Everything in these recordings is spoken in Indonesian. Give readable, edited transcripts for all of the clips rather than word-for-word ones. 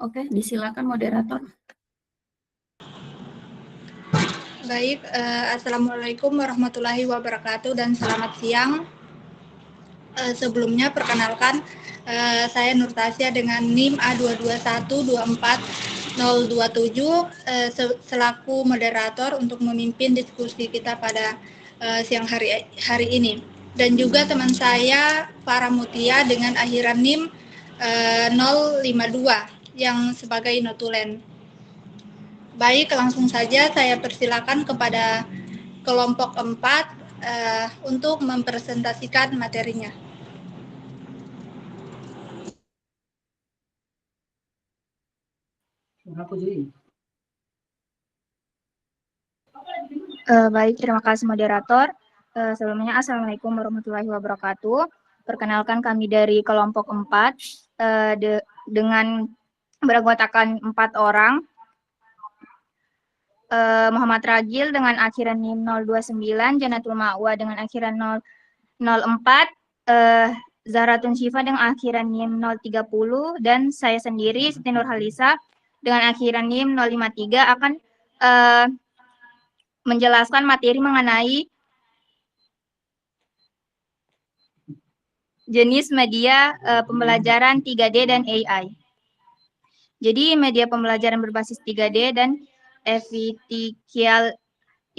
Oke, disilakan moderator. Baik, Assalamualaikum warahmatullahi wabarakatuh dan selamat siang. Sebelumnya perkenalkan, saya Nur Tasya dengan NIM A22124027 selaku moderator untuk memimpin diskusi kita pada siang hari ini. Dan juga teman saya Farah Mutia dengan akhiran NIM 052 yang sebagai notulen. Baik, langsung saja saya persilakan kepada kelompok 4 untuk mempresentasikan materinya. Baik, terima kasih moderator. Sebelumnya, Assalamualaikum warahmatullahi wabarakatuh. Perkenalkan kami dari kelompok 4 dengan beranggotakan 4 orang. Muhammad Ragil dengan akhiran NIM 029, Janatul Ma'wa dengan akhiran 004, Zahratun Syifa dengan akhiran NIM 030, dan saya sendiri, Siti Nur Halisa, dengan akhiran NIM 053 akan menjelaskan materi mengenai jenis media pembelajaran 3D dan AI. Jadi media pembelajaran berbasis 3D dan artificial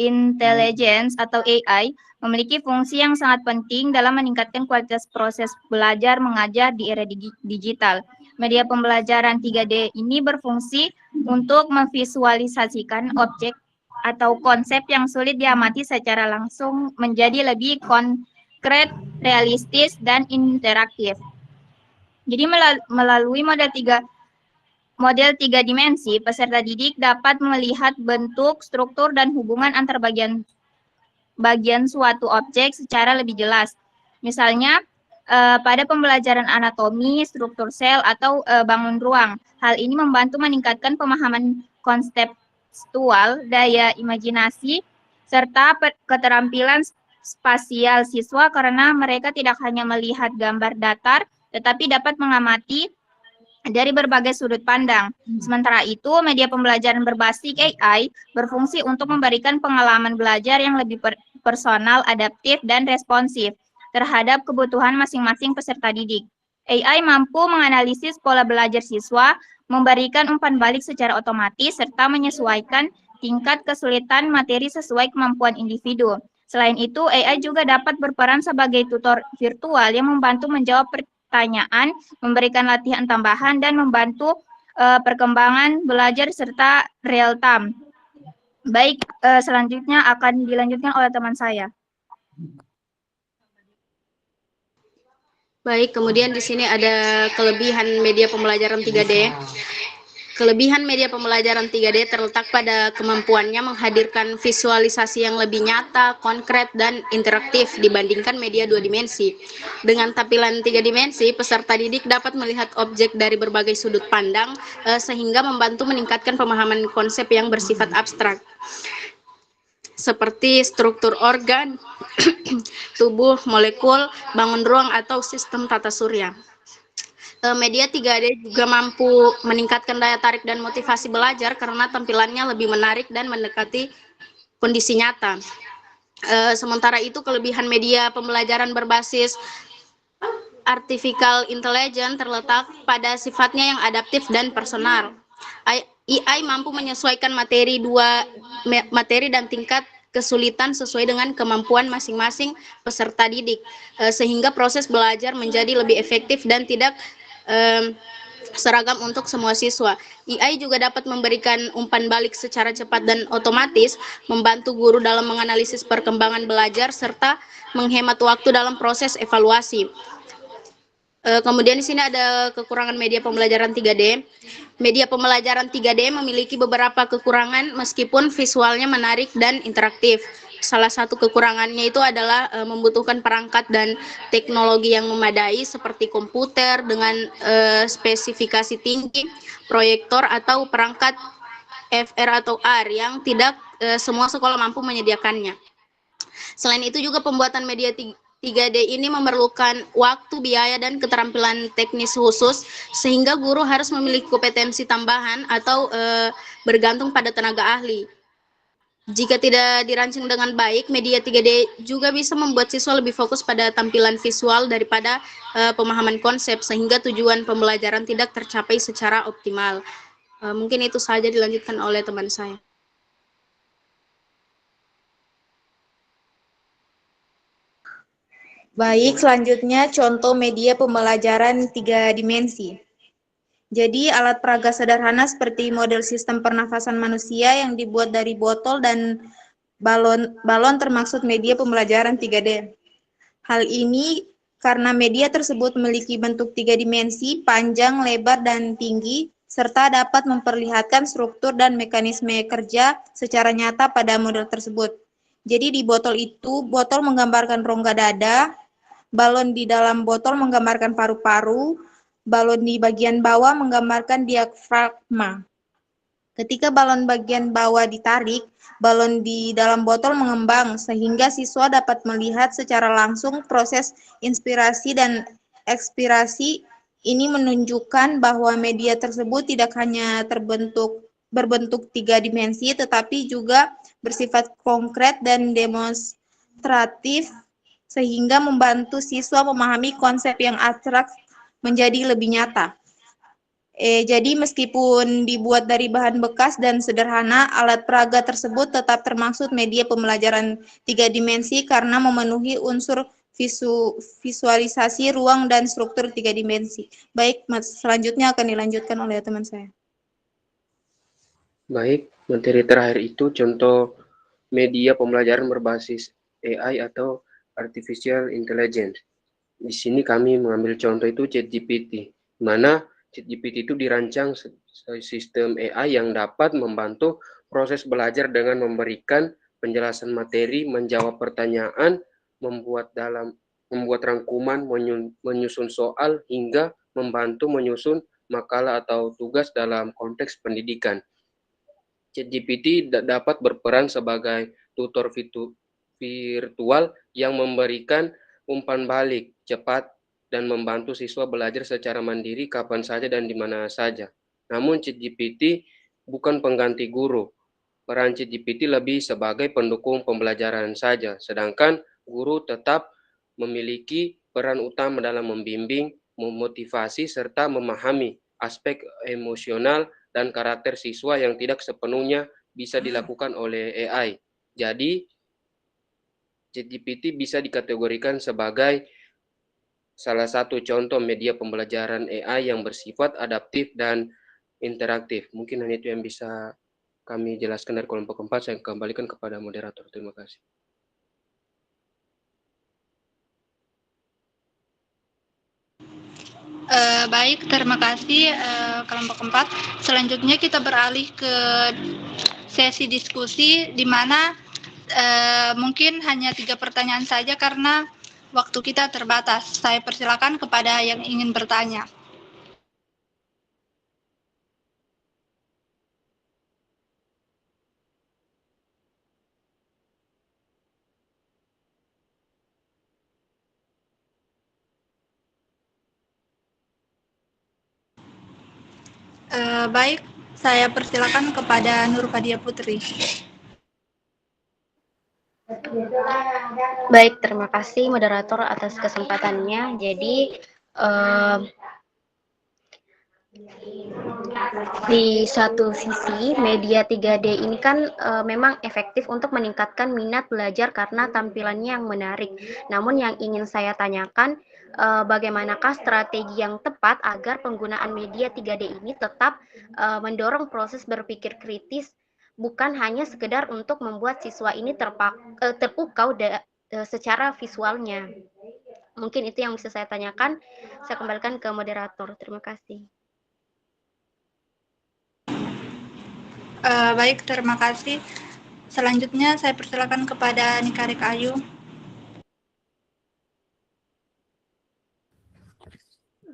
intelligence atau AI memiliki fungsi yang sangat penting dalam meningkatkan kualitas proses belajar mengajar di era digital. Media pembelajaran 3D ini berfungsi untuk memvisualisasikan objek atau konsep yang sulit diamati secara langsung menjadi lebih konkret, realistis, dan interaktif. Jadi melalui model 3 dimensi, peserta didik dapat melihat bentuk, struktur, dan hubungan antar bagian suatu objek secara lebih jelas. Misalnya, pada pembelajaran anatomi, struktur sel, atau bangun ruang. Hal ini membantu meningkatkan pemahaman konseptual, daya imajinasi, serta keterampilan spasial siswa karena mereka tidak hanya melihat gambar datar, tetapi dapat mengamati dari berbagai sudut pandang. Sementara itu, media pembelajaran berbasis AI berfungsi untuk memberikan pengalaman belajar yang lebih personal, adaptif, dan responsif terhadap kebutuhan masing-masing peserta didik. AI mampu menganalisis pola belajar siswa, memberikan umpan balik secara otomatis, serta menyesuaikan tingkat kesulitan materi sesuai kemampuan individu. Selain itu, AI juga dapat berperan sebagai tutor virtual yang membantu menjawab pertanyaan, memberikan latihan tambahan, dan membantu perkembangan belajar serta real time. Baik, selanjutnya akan dilanjutkan oleh teman saya. Baik, kemudian di sini ada kelebihan media pembelajaran 3D. Kelebihan media pembelajaran 3D terletak pada kemampuannya menghadirkan visualisasi yang lebih nyata, konkret, dan interaktif dibandingkan media 2 dimensi. Dengan tampilan 3 dimensi, peserta didik dapat melihat objek dari berbagai sudut pandang, sehingga membantu meningkatkan pemahaman konsep yang bersifat abstrak, seperti struktur organ, tubuh, molekul, bangun ruang, atau sistem tata surya. Media 3D juga mampu meningkatkan daya tarik dan motivasi belajar karena tampilannya lebih menarik dan mendekati kondisi nyata. Sementara itu, kelebihan media pembelajaran berbasis artificial intelligence terletak pada sifatnya yang adaptif dan personal. AI mampu menyesuaikan materi dan tingkat kesulitan sesuai dengan kemampuan masing-masing peserta didik, sehingga proses belajar menjadi lebih efektif dan tidak seragam untuk semua siswa. AI juga dapat memberikan umpan balik secara cepat dan otomatis, membantu guru dalam menganalisis perkembangan belajar, serta menghemat waktu dalam proses evaluasi. Kemudian di sini ada kekurangan media pembelajaran 3D. Media pembelajaran 3D memiliki beberapa kekurangan meskipun visualnya menarik dan interaktif. Salah satu kekurangannya itu adalah membutuhkan perangkat dan teknologi yang memadai seperti komputer dengan spesifikasi tinggi, proyektor, atau perangkat FR atau R yang tidak semua sekolah mampu menyediakannya. Selain itu juga pembuatan media 3D ini memerlukan waktu, biaya, dan keterampilan teknis khusus, sehingga guru harus memiliki kompetensi tambahan atau bergantung pada tenaga ahli. Jika tidak dirancang dengan baik, media 3D juga bisa membuat siswa lebih fokus pada tampilan visual daripada pemahaman konsep, sehingga tujuan pembelajaran tidak tercapai secara optimal. Mungkin itu saja, dilanjutkan oleh teman saya. Baik, selanjutnya contoh media pembelajaran 3 dimensi. Jadi, alat peraga sederhana seperti model sistem pernafasan manusia yang dibuat dari botol dan balon termasuk media pembelajaran 3D. Hal ini karena media tersebut memiliki bentuk 3 dimensi, panjang, lebar, dan tinggi, serta dapat memperlihatkan struktur dan mekanisme kerja secara nyata pada model tersebut. Jadi di botol itu, botol menggambarkan rongga dada, balon di dalam botol menggambarkan paru-paru, balon di bagian bawah menggambarkan diafragma. Ketika balon bagian bawah ditarik, balon di dalam botol mengembang sehingga siswa dapat melihat secara langsung proses inspirasi dan ekspirasi. Ini menunjukkan bahwa media tersebut tidak hanya berbentuk 3 dimensi, tetapi juga bersifat konkret dan demonstratif, sehingga membantu siswa memahami konsep yang abstrak menjadi lebih nyata. Jadi meskipun dibuat dari bahan bekas dan sederhana, alat peraga tersebut tetap termasuk media pembelajaran 3 dimensi karena memenuhi unsur visualisasi ruang dan struktur 3 dimensi. Baik, selanjutnya akan dilanjutkan oleh teman saya. Baik, materi terakhir itu contoh media pembelajaran berbasis AI atau Artificial Intelligence. Di sini kami mengambil contoh itu ChatGPT, di mana ChatGPT itu dirancang sistem AI yang dapat membantu proses belajar dengan memberikan penjelasan materi, menjawab pertanyaan, membuat rangkuman, menyusun soal, hingga membantu menyusun makalah atau tugas dalam konteks pendidikan. ChatGPT dapat berperan sebagai tutor virtual yang memberikan umpan balik cepat dan membantu siswa belajar secara mandiri kapan saja dan di mana saja. Namun ChatGPT bukan pengganti guru. Peran ChatGPT lebih sebagai pendukung pembelajaran saja, sedangkan guru tetap memiliki peran utama dalam membimbing, memotivasi, serta memahami aspek emosional dan karakter siswa yang tidak sepenuhnya bisa dilakukan oleh AI. Jadi, ChatGPT bisa dikategorikan sebagai salah satu contoh media pembelajaran AI yang bersifat adaptif dan interaktif. Mungkin hanya itu yang bisa kami jelaskan dari kelompok 4. Saya kembalikan kepada moderator. Terima kasih. Baik, terima kasih kelompok 4. Selanjutnya kita beralih ke sesi diskusi di mana mungkin hanya 3 pertanyaan saja karena waktu kita terbatas. Saya persilakan kepada yang ingin bertanya. Baik, saya persilakan kepada Nur Fadia Putri. Baik, terima kasih moderator atas kesempatannya. Jadi di satu sisi media 3D ini kan memang efektif untuk meningkatkan minat belajar karena tampilannya yang menarik. Namun yang ingin saya tanyakan, bagaimanakah strategi yang tepat agar penggunaan media 3D ini tetap mendorong proses berpikir kritis, bukan hanya sekedar untuk membuat siswa ini terpukau secara visualnya. Mungkin itu yang bisa saya tanyakan. Saya kembalikan ke moderator. Terima kasih. Baik, terima kasih. Selanjutnya saya persilakan kepada Nikarik Ayu.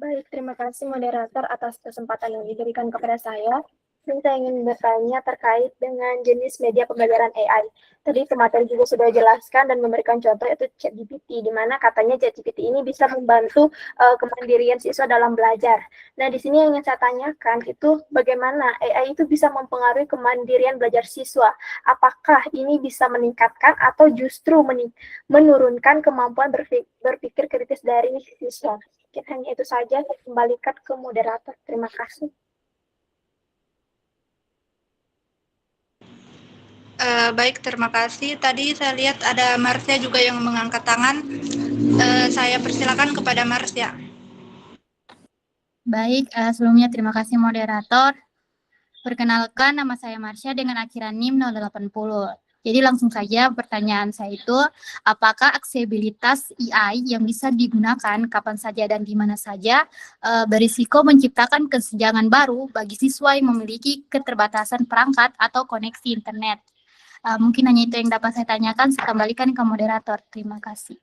Baik, terima kasih moderator atas kesempatan yang diberikan kepada saya. Saya ingin bertanya terkait dengan jenis media pembelajaran AI. Tadi pemateri juga sudah jelaskan dan memberikan contoh yaitu ChatGPT, di mana katanya ChatGPT ini bisa membantu kemandirian siswa dalam belajar. Nah, di sini yang ingin saya tanyakan itu bagaimana AI itu bisa mempengaruhi kemandirian belajar siswa. Apakah ini bisa meningkatkan atau justru menurunkan kemampuan berpikir kritis dari siswa? Mungkin hanya itu saja, saya kembalikan ke moderator. Terima kasih. Baik, terima kasih. Tadi saya lihat ada Marsya juga yang mengangkat tangan. Saya persilakan kepada Marsya. Baik, sebelumnya terima kasih moderator. Perkenalkan, nama saya Marsya dengan akhiran NIM 080. Jadi langsung saja pertanyaan saya itu, apakah aksesibilitas AI yang bisa digunakan kapan saja dan di mana saja berisiko menciptakan kesenjangan baru bagi siswa yang memiliki keterbatasan perangkat atau koneksi internet? Mungkin hanya itu yang dapat saya tanyakan. Saya kembalikan ke moderator. Terima kasih.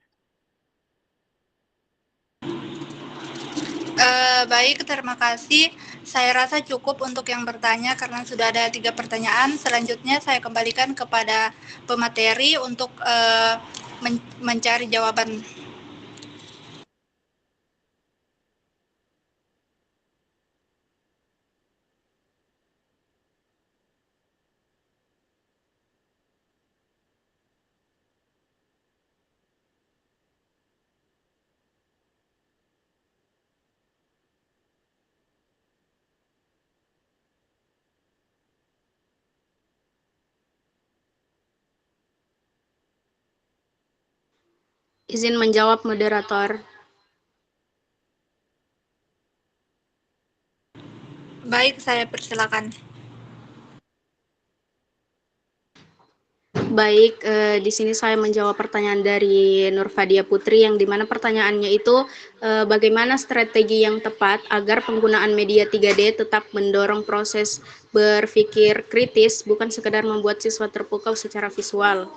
Baik, terima kasih. Saya rasa cukup untuk yang bertanya karena sudah ada 3 pertanyaan. Selanjutnya saya kembalikan kepada pemateri untuk mencari jawaban. Izin menjawab moderator. Baik, saya persilakan. Baik, di sini saya menjawab pertanyaan dari Nurfadia Putri yang dimana pertanyaannya itu bagaimana strategi yang tepat agar penggunaan media 3D tetap mendorong proses berpikir kritis, bukan sekedar membuat siswa terpukau secara visual.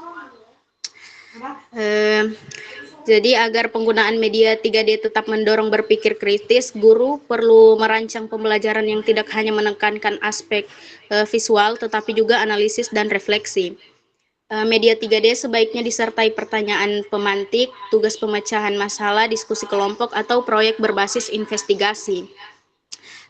Jadi agar penggunaan media 3D tetap mendorong berpikir kritis, guru perlu merancang pembelajaran yang tidak hanya menekankan aspek visual, tetapi juga analisis dan refleksi. Media 3D sebaiknya disertai pertanyaan pemantik, tugas pemecahan masalah, diskusi kelompok, atau proyek berbasis investigasi.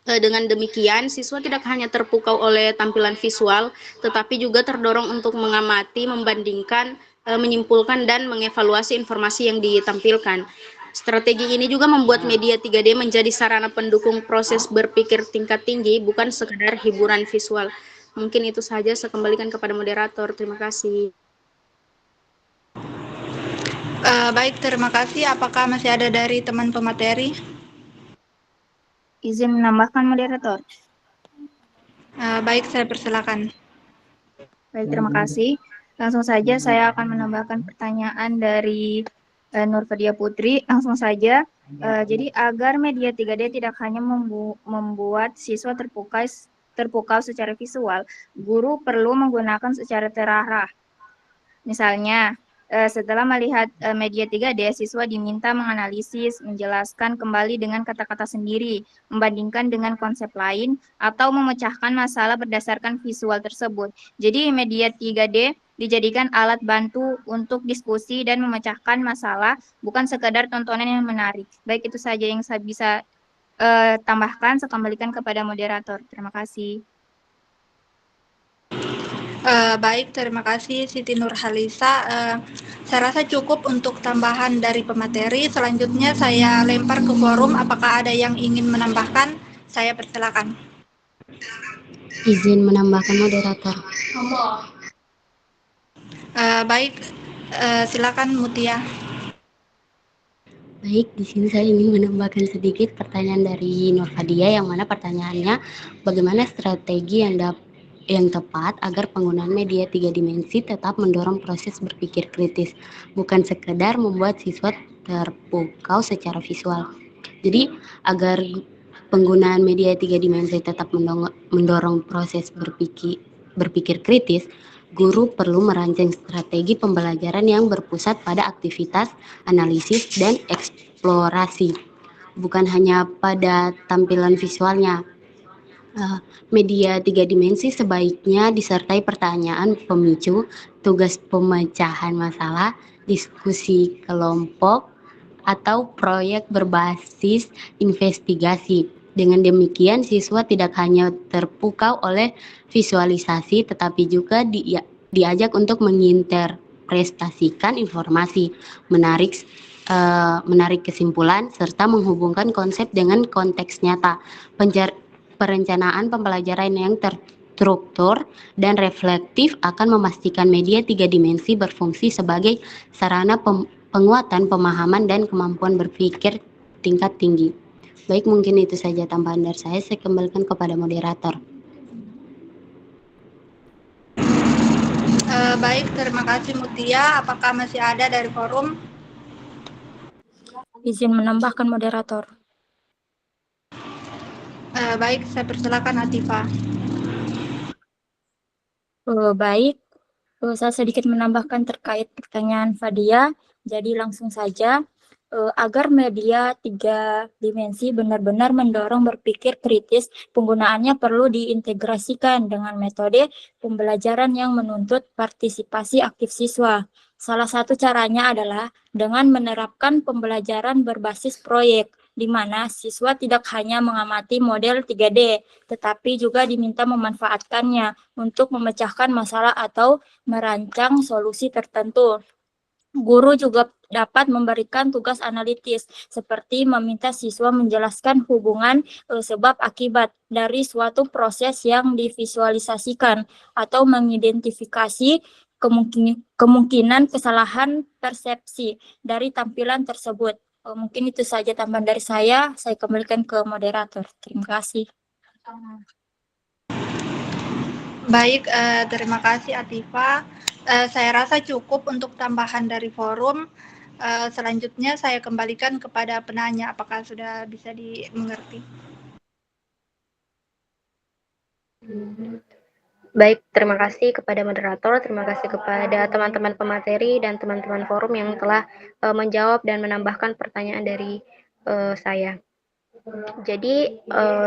Dengan demikian, siswa tidak hanya terpukau oleh tampilan visual, tetapi juga terdorong untuk mengamati, membandingkan, menyimpulkan, dan mengevaluasi informasi yang ditampilkan. Strategi ini juga membuat media 3D menjadi sarana pendukung proses berpikir tingkat tinggi, bukan sekedar hiburan visual. Mungkin itu saja, saya kembalikan kepada moderator. Terima kasih. Baik, terima kasih. Apakah masih ada dari teman pemateri? Izin menambahkan moderator. Baik, saya persilakan. Baik, terima kasih. Langsung saja saya akan menambahkan pertanyaan dari Nurfadia Putri. Langsung saja, jadi agar media 3D tidak hanya membuat siswa terpukau secara visual, guru perlu menggunakan secara terarah. Misalnya, setelah melihat media 3D, siswa diminta menganalisis, menjelaskan kembali dengan kata-kata sendiri, membandingkan dengan konsep lain, atau memecahkan masalah berdasarkan visual tersebut. Jadi media 3D dijadikan alat bantu untuk diskusi dan memecahkan masalah, bukan sekedar tontonan yang menarik. Baik, itu saja yang saya bisa tambahkan. Saya kembalikan kepada moderator. Terima kasih. Baik, terima kasih Siti Nurhalisa. Saya rasa cukup untuk tambahan dari pemateri. Selanjutnya saya lempar ke forum. Apakah ada yang ingin menambahkan? Saya persilakan. Izin menambahkan moderator. Baik, silakan Mutia. Baik, di sini saya ingin menambahkan sedikit pertanyaan dari Nurfadia, yang mana pertanyaannya bagaimana strategi yang tepat agar penggunaan media 3 dimensi tetap mendorong proses berpikir kritis, bukan sekedar membuat siswa terpukau secara visual. Jadi agar penggunaan media 3 dimensi tetap mendorong proses berpikir kritis, guru perlu merancang strategi pembelajaran yang berpusat pada aktivitas, analisis, dan eksplorasi, bukan hanya pada tampilan visualnya. Media 3 dimensi sebaiknya disertai pertanyaan pemicu, tugas pemecahan masalah, diskusi kelompok, atau proyek berbasis investigasi. Dengan demikian, siswa tidak hanya terpukau oleh visualisasi, tetapi juga diajak untuk menginterpretasikan informasi, menarik kesimpulan, serta menghubungkan konsep dengan konteks nyata. Perencanaan pembelajaran yang terstruktur dan reflektif akan memastikan media 3 dimensi berfungsi sebagai sarana penguatan pemahaman dan kemampuan berpikir tingkat tinggi. Baik, mungkin itu saja tambahan dari saya. Saya kembalikan kepada moderator. Baik, terima kasih Mutia. Apakah masih ada dari forum? Izin menambahkan moderator. Baik, saya persilakan Atifa. Baik, saya sedikit menambahkan terkait pertanyaan Fadia. Jadi langsung saja, agar media 3 dimensi benar-benar mendorong berpikir kritis, penggunaannya perlu diintegrasikan dengan metode pembelajaran yang menuntut partisipasi aktif siswa. Salah satu caranya adalah dengan menerapkan pembelajaran berbasis proyek, di mana siswa tidak hanya mengamati model 3D, tetapi juga diminta memanfaatkannya untuk memecahkan masalah atau merancang solusi tertentu. Guru juga dapat memberikan tugas analitis, seperti meminta siswa menjelaskan hubungan sebab akibat dari suatu proses yang divisualisasikan, atau mengidentifikasi kemungkinan kesalahan persepsi dari tampilan tersebut. Mungkin itu saja tambahan dari saya kembalikan ke moderator. Terima kasih. Baik, terima kasih Atifa. Saya rasa cukup untuk tambahan dari forum. Selanjutnya saya kembalikan kepada penanya, apakah sudah bisa dimengerti? Baik, terima kasih kepada moderator, terima kasih kepada teman-teman pemateri dan teman-teman forum yang telah menjawab dan menambahkan pertanyaan dari saya. Jadi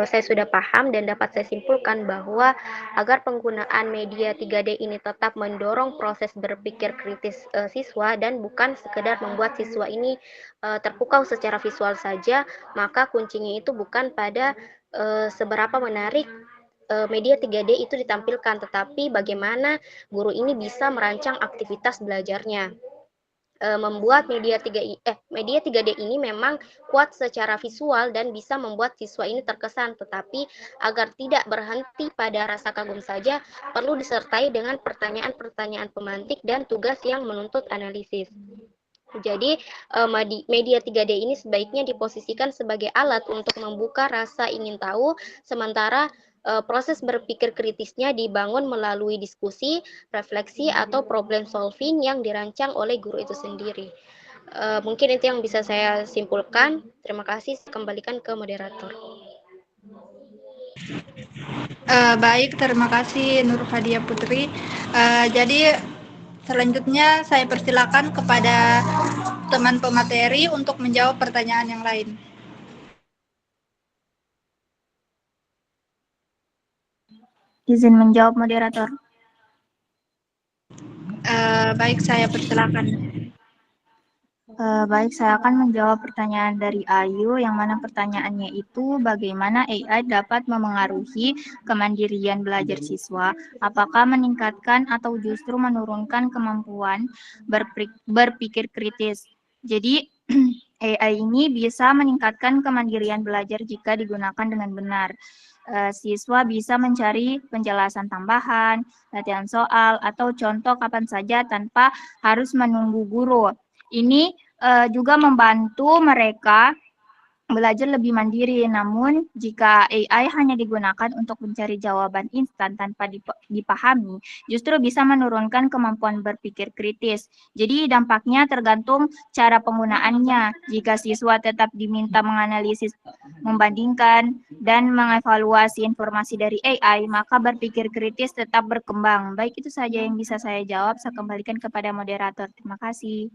saya sudah paham dan dapat saya simpulkan bahwa agar penggunaan media 3D ini tetap mendorong proses berpikir kritis siswa dan bukan sekedar membuat siswa ini terpukau secara visual saja, maka kuncinya itu bukan pada seberapa menarik media 3D itu ditampilkan, tetapi bagaimana guru ini bisa merancang aktivitas belajarnya. Membuat media 3D ini memang kuat secara visual dan bisa membuat siswa ini terkesan, tetapi agar tidak berhenti pada rasa kagum saja, perlu disertai dengan pertanyaan-pertanyaan pemantik dan tugas yang menuntut analisis. Jadi media 3D ini sebaiknya diposisikan sebagai alat untuk membuka rasa ingin tahu, sementara proses berpikir kritisnya dibangun melalui diskusi, refleksi, atau problem solving yang dirancang oleh guru itu sendiri. Mungkin itu yang bisa saya simpulkan. Terima kasih, kembalikan ke moderator. Baik, terima kasih Nur Fadia Putri. Jadi selanjutnya saya persilakan kepada teman pemateri untuk menjawab pertanyaan yang lain. Izin menjawab moderator. Baik, saya persilakan. Baik, saya akan menjawab pertanyaan dari Ayu, yang mana pertanyaannya itu bagaimana AI dapat memengaruhi kemandirian belajar siswa, apakah meningkatkan atau justru menurunkan kemampuan berpikir kritis. Jadi, AI ini bisa meningkatkan kemandirian belajar jika digunakan dengan benar. Siswa bisa mencari penjelasan tambahan, latihan soal, atau contoh kapan saja tanpa harus menunggu guru. Ini juga membantu mereka belajar lebih mandiri. Namun, jika AI hanya digunakan untuk mencari jawaban instan tanpa dipahami, justru bisa menurunkan kemampuan berpikir kritis. Jadi, dampaknya tergantung cara penggunaannya. Jika siswa tetap diminta menganalisis, membandingkan, dan mengevaluasi informasi dari AI, maka berpikir kritis tetap berkembang. Baik, itu saja yang bisa saya jawab. Saya kembalikan kepada moderator. Terima kasih.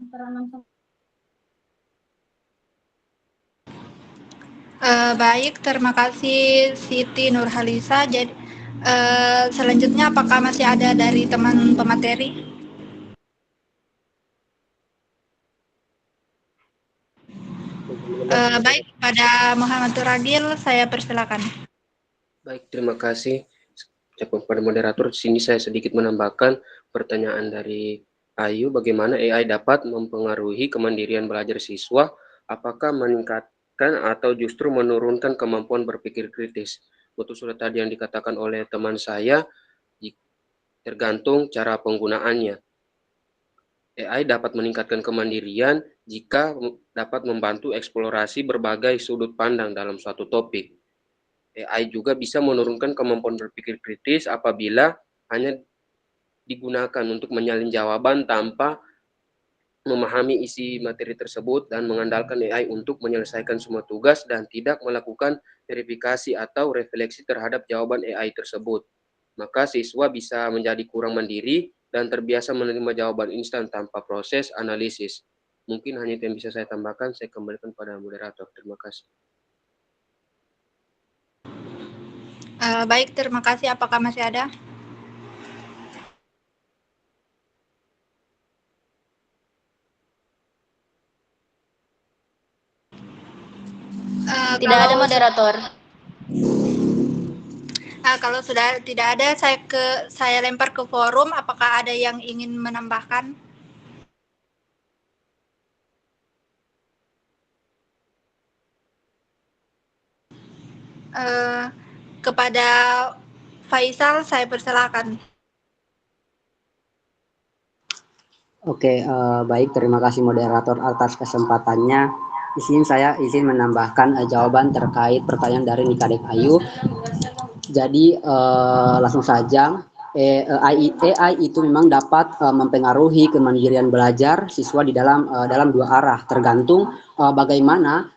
Baik, terima kasih Siti Nurhalisa. Jadi, selanjutnya apakah masih ada dari teman pemateri? Baik, pada Muhammad Turagil, saya persilakan. Baik, terima kasih kepada moderator. Di sini saya sedikit menambahkan pertanyaan dari Ayu, bagaimana AI dapat mempengaruhi kemandirian belajar siswa? Apakah meningkatkan atau justru menurunkan kemampuan berpikir kritis? Betul sudah tadi yang dikatakan oleh teman saya, tergantung cara penggunaannya. AI dapat meningkatkan kemandirian jika dapat membantu eksplorasi berbagai sudut pandang dalam suatu topik. AI juga bisa menurunkan kemampuan berpikir kritis apabila hanya digunakan untuk menyalin jawaban tanpa memahami isi materi tersebut dan mengandalkan AI untuk menyelesaikan semua tugas dan tidak melakukan verifikasi atau refleksi terhadap jawaban AI tersebut. Maka siswa bisa menjadi kurang mandiri dan terbiasa menerima jawaban instan tanpa proses analisis. Mungkin hanya itu yang bisa saya tambahkan. Saya kembalikan pada moderator. Terima kasih. Baik, terima kasih. Apakah masih ada? Tidak ada moderator. Kalau sudah tidak ada, saya lempar ke forum. Apakah ada yang ingin menambahkan? Kepada Faisal, saya persilakan. Oke, baik. Terima kasih moderator atas kesempatannya. Saya izin menambahkan jawaban terkait pertanyaan dari Nikadek Ayu. Jadi langsung saja, AI itu memang dapat mempengaruhi kemandirian belajar siswa di dalam dua arah, tergantung bagaimana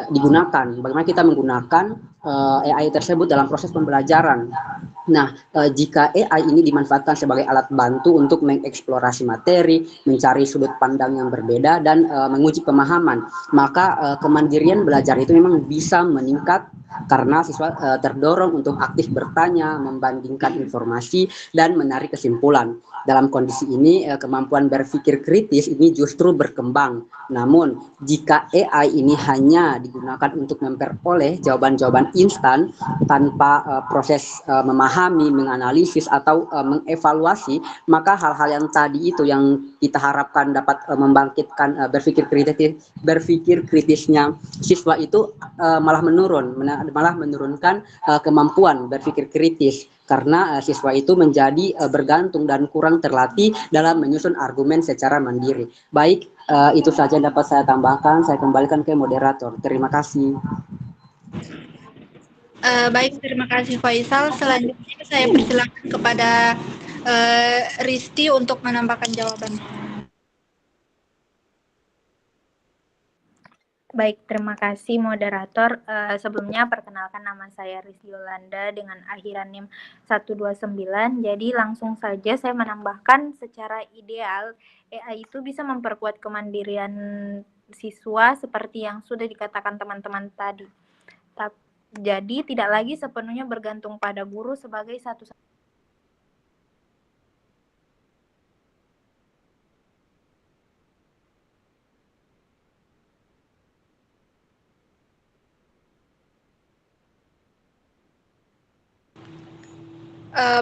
digunakan, bagaimana kita menggunakan AI tersebut dalam proses pembelajaran. Nah, jika AI ini dimanfaatkan sebagai alat bantu untuk mengeksplorasi materi, mencari sudut pandang yang berbeda, dan menguji pemahaman, maka kemandirian belajar itu memang bisa meningkat karena siswa terdorong untuk aktif bertanya, membandingkan informasi, dan menarik kesimpulan. Dalam kondisi ini, kemampuan berpikir kritis ini justru berkembang. Namun, jika AI ini hanya digunakan untuk memperoleh jawaban-jawaban instan tanpa proses memahami, menganalisis, atau mengevaluasi, maka hal-hal yang tadi itu yang kita harapkan dapat membangkitkan berpikir kritisnya siswa itu malah menurunkan kemampuan berpikir kritis karena siswa itu menjadi bergantung dan kurang terlatih dalam menyusun argumen secara mandiri. Baik, itu saja yang dapat saya tambahkan. Saya kembalikan ke moderator. Terima kasih. Baik, terima kasih Faisal. Selanjutnya saya persilakan kepada Risti untuk menambahkan jawaban. Baik, terima kasih moderator. Sebelumnya perkenalkan nama saya Rizky Yolanda dengan akhiran NIM 129. Jadi langsung saja saya menambahkan secara ideal AI itu bisa memperkuat kemandirian siswa seperti yang sudah dikatakan teman-teman tadi. Jadi tidak lagi sepenuhnya bergantung pada guru sebagai satu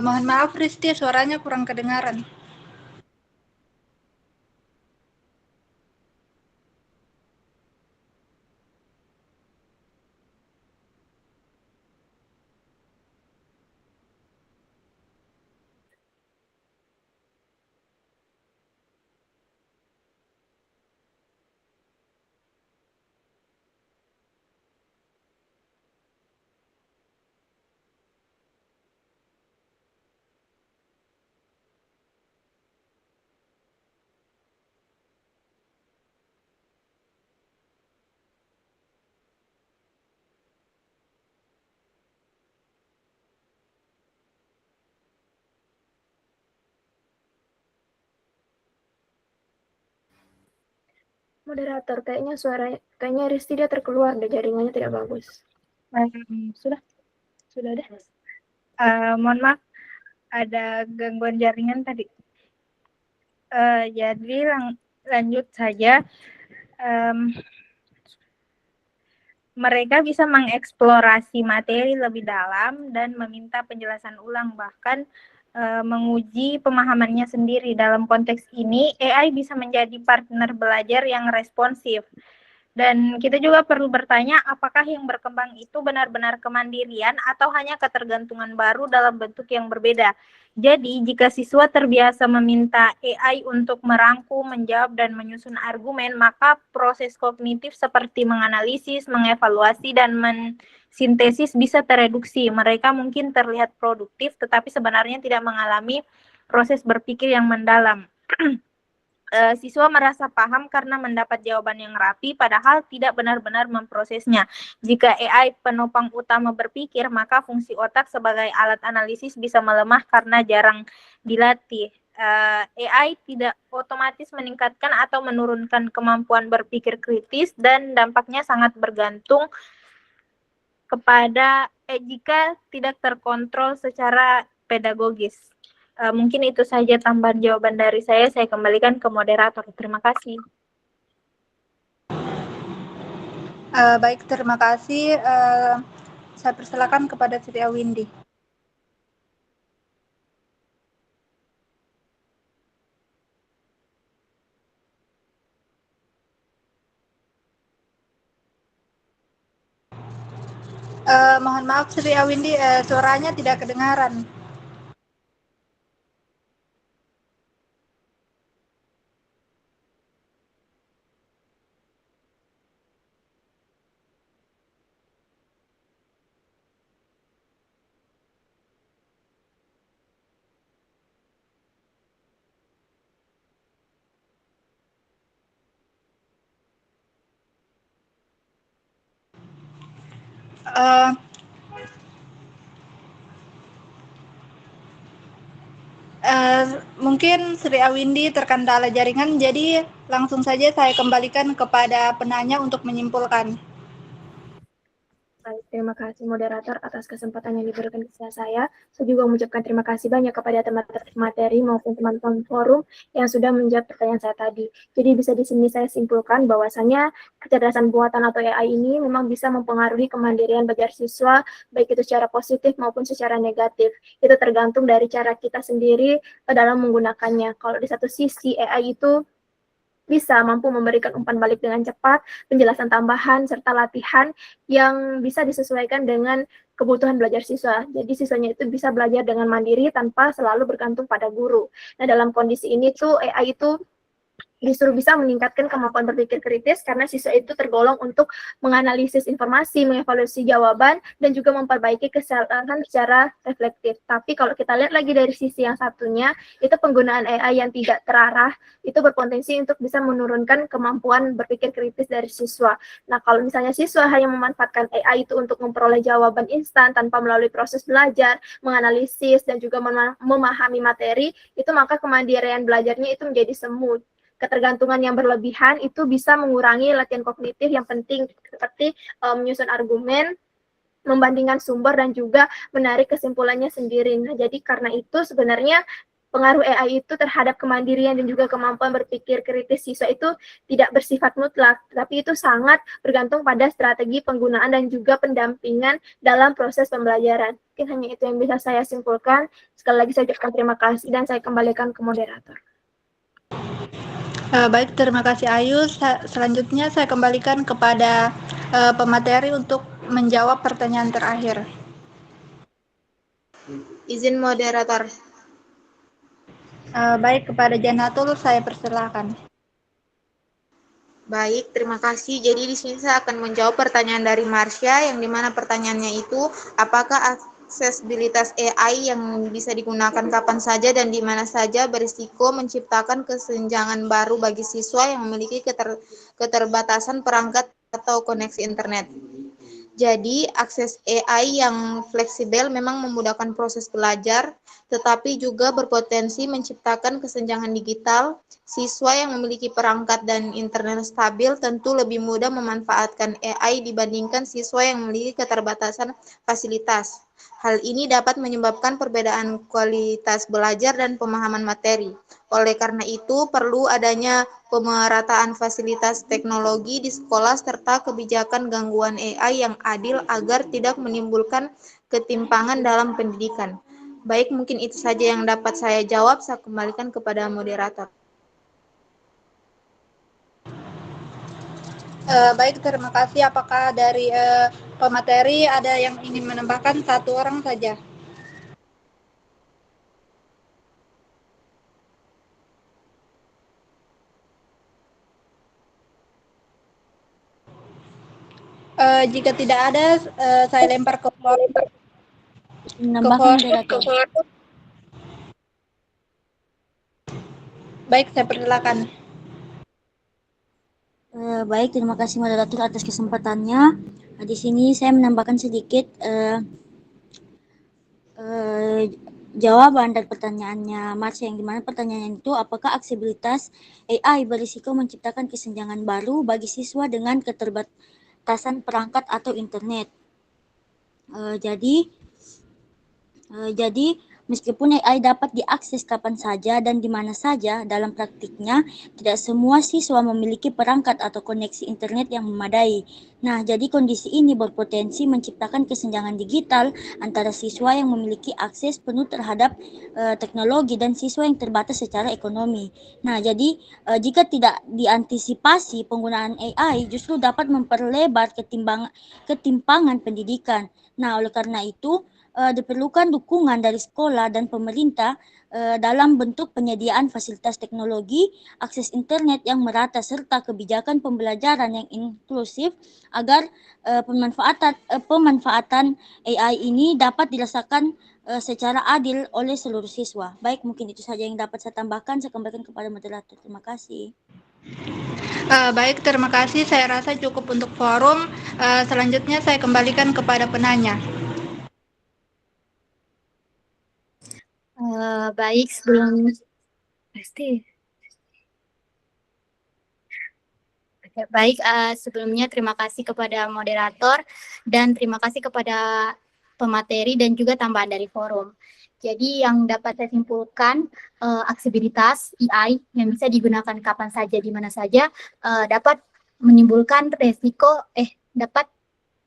Mohon maaf Risti, suaranya kurang kedengaran. Moderator, kayaknya Risti dia terkeluar deh, jaringannya tidak bagus. Sudah deh. Mohon maaf, ada gangguan jaringan tadi. Jadi lanjut saja. Mereka bisa mengeksplorasi materi lebih dalam dan meminta penjelasan ulang, bahkan menguji pemahamannya sendiri. Dalam konteks ini, AI bisa menjadi partner belajar yang responsif. Dan kita juga perlu bertanya, apakah yang berkembang itu benar-benar kemandirian atau hanya ketergantungan baru dalam bentuk yang berbeda. Jadi, jika siswa terbiasa meminta AI untuk merangkum, menjawab, dan menyusun argumen, maka proses kognitif seperti menganalisis, mengevaluasi, dan mensintesis bisa tereduksi. Mereka mungkin terlihat produktif, tetapi sebenarnya tidak mengalami proses berpikir yang mendalam. Siswa merasa paham karena mendapat jawaban yang rapi, padahal tidak benar-benar memprosesnya. Jika AI penopang utama berpikir, maka fungsi otak sebagai alat analisis bisa melemah karena jarang dilatih. AI tidak otomatis meningkatkan atau menurunkan kemampuan berpikir kritis, dan dampaknya sangat bergantung kepada jika tidak terkontrol secara pedagogis. Mungkin itu saja tambahan jawaban dari saya kembalikan ke moderator. Terima kasih. Baik, terima kasih. Saya persilakan kepada Siti Awindi. Mohon maaf Siti Awindi, suaranya tidak kedengaran. Mungkin Sri Awindi terkendala jaringan, jadi langsung saja saya kembalikan kepada penanya untuk menyimpulkan. Baik, terima kasih moderator atas kesempatan yang diberikan ke saya. Saya juga mengucapkan terima kasih banyak kepada teman-teman materi maupun teman-teman forum yang sudah menjawab pertanyaan saya tadi. Jadi bisa di sini saya simpulkan bahwasanya kecerdasan buatan atau AI ini memang bisa mempengaruhi kemandirian belajar siswa, baik itu secara positif maupun secara negatif. Itu tergantung dari cara kita sendiri dalam menggunakannya. Kalau di satu sisi AI itu bisa mampu memberikan umpan balik dengan cepat, penjelasan tambahan, serta latihan yang bisa disesuaikan dengan kebutuhan belajar siswa. Jadi siswanya itu bisa belajar dengan mandiri tanpa selalu bergantung pada guru. Nah, dalam kondisi ini tuh AI itu justru bisa meningkatkan kemampuan berpikir kritis karena siswa itu tergolong untuk menganalisis informasi, mengevaluasi jawaban, dan juga memperbaiki kesalahan secara reflektif. Tapi kalau kita lihat lagi dari sisi yang satunya, itu penggunaan AI yang tidak terarah, itu berpotensi untuk bisa menurunkan kemampuan berpikir kritis dari siswa. Nah, kalau misalnya siswa hanya memanfaatkan AI itu untuk memperoleh jawaban instan tanpa melalui proses belajar, menganalisis, dan juga memahami materi, itu maka kemandirian belajarnya itu menjadi semu. Ketergantungan yang berlebihan itu bisa mengurangi latihan kognitif yang penting seperti menyusun argumen, membandingkan sumber, dan juga menarik kesimpulannya sendiri. Nah, jadi karena itu sebenarnya pengaruh AI itu terhadap kemandirian dan juga kemampuan berpikir kritis siswa itu tidak bersifat mutlak, tapi itu sangat bergantung pada strategi penggunaan dan juga pendampingan dalam proses pembelajaran. Mungkin hanya itu yang bisa saya simpulkan. Sekali lagi saya ucapkan terima kasih dan saya kembalikan ke moderator. Baik, terima kasih Ayu. Selanjutnya saya kembalikan kepada pemateri untuk menjawab pertanyaan terakhir. Izin moderator. Baik, kepada Janatul saya persilakan. Baik, terima kasih. Jadi di sini saya akan menjawab pertanyaan dari Marsha, yang dimana pertanyaannya itu, apakah aksesibilitas AI yang bisa digunakan kapan saja dan di mana saja berisiko menciptakan kesenjangan baru bagi siswa yang memiliki keterbatasan perangkat atau koneksi internet. Jadi, akses AI yang fleksibel memang memudahkan proses belajar, tetapi juga berpotensi menciptakan kesenjangan digital. Siswa yang memiliki perangkat dan internet stabil tentu lebih mudah memanfaatkan AI dibandingkan siswa yang memiliki keterbatasan fasilitas. Hal ini dapat menyebabkan perbedaan kualitas belajar dan pemahaman materi. Oleh karena itu, perlu adanya pemerataan fasilitas teknologi di sekolah serta kebijakan gangguan AI yang adil agar tidak menimbulkan ketimpangan dalam pendidikan. Baik, mungkin itu saja yang dapat saya jawab. Saya kembalikan kepada moderator. Baik, terima kasih. Apakah dari pemateri ada yang ingin menambahkan? Satu orang saja. Jika tidak ada, saya lempar ke forum. Baik, saya persilakan. Baik, terima kasih moderator atas kesempatannya. Di sini saya menambahkan sedikit jawaban dari pertanyaannya Mas, yang dimana pertanyaannya itu apakah aksesibilitas AI berisiko menciptakan kesenjangan baru bagi siswa dengan keterbatasan perangkat atau internet. Jadi meskipun AI dapat diakses kapan saja dan di mana saja, dalam praktiknya tidak semua siswa memiliki perangkat atau koneksi internet yang memadai. Nah, jadi kondisi ini berpotensi menciptakan kesenjangan digital antara siswa yang memiliki akses penuh terhadap teknologi dan siswa yang terbatas secara ekonomi. Nah, jadi jika tidak diantisipasi, penggunaan AI justru dapat memperlebar ketimpangan pendidikan. Nah, oleh karena itu diperlukan dukungan dari sekolah dan pemerintah dalam bentuk penyediaan fasilitas teknologi, akses internet yang merata, serta kebijakan pembelajaran yang inklusif agar pemanfaatan AI ini dapat dirasakan secara adil oleh seluruh siswa. Baik, mungkin itu saja yang dapat saya tambahkan. Saya kembalikan kepada moderator. Terima kasih. Baik, terima kasih. Saya rasa cukup untuk forum. Selanjutnya saya kembalikan kepada penanya. Baik, sebelumnya terima kasih kepada moderator dan terima kasih kepada pemateri dan juga tambahan dari forum. Jadi yang dapat saya simpulkan, aksesibilitas AI yang bisa digunakan kapan saja, di mana saja, dapat menimbulkan dapat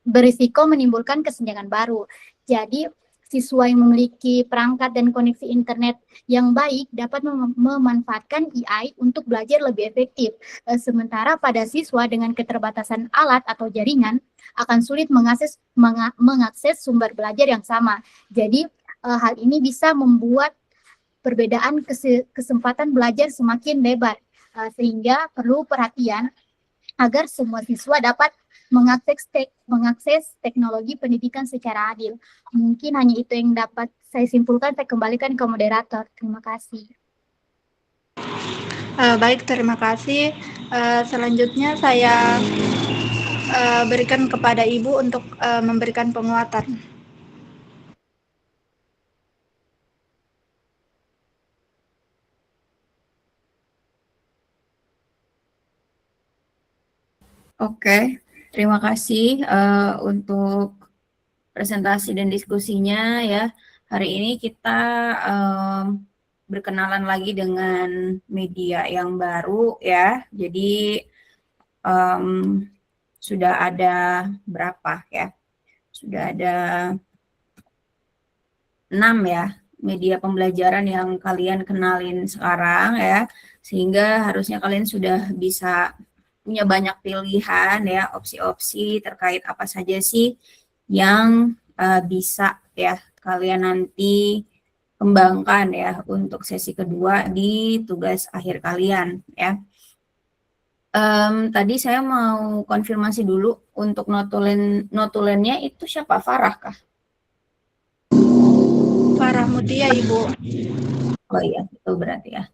berisiko menimbulkan kesenjangan baru. Jadi siswa yang memiliki perangkat dan koneksi internet yang baik dapat memanfaatkan AI untuk belajar lebih efektif. Sementara pada siswa dengan keterbatasan alat atau jaringan akan sulit mengakses sumber belajar yang sama. Jadi hal ini bisa membuat perbedaan kesempatan belajar semakin lebar, sehingga perlu perhatian agar semua siswa dapat mengakses teknologi pendidikan secara adil. Mungkin hanya itu yang dapat saya simpulkan. Saya kembalikan ke moderator. Terima kasih. Baik, terima kasih. Selanjutnya saya berikan kepada Ibu untuk memberikan penguatan. Oke, terima kasih untuk presentasi dan diskusinya ya. Hari ini kita berkenalan lagi dengan media yang baru ya. Jadi sudah ada berapa ya? Sudah ada 6 ya media pembelajaran yang kalian kenalin sekarang ya. Sehingga harusnya kalian sudah bisa punya banyak pilihan ya, opsi-opsi terkait apa saja sih yang bisa ya kalian nanti kembangkan ya untuk sesi kedua di tugas akhir kalian ya. Tadi saya mau konfirmasi dulu untuk notulennya itu siapa? Farah kah? Farah Mutia, Ibu. Oh iya, itu berarti ya.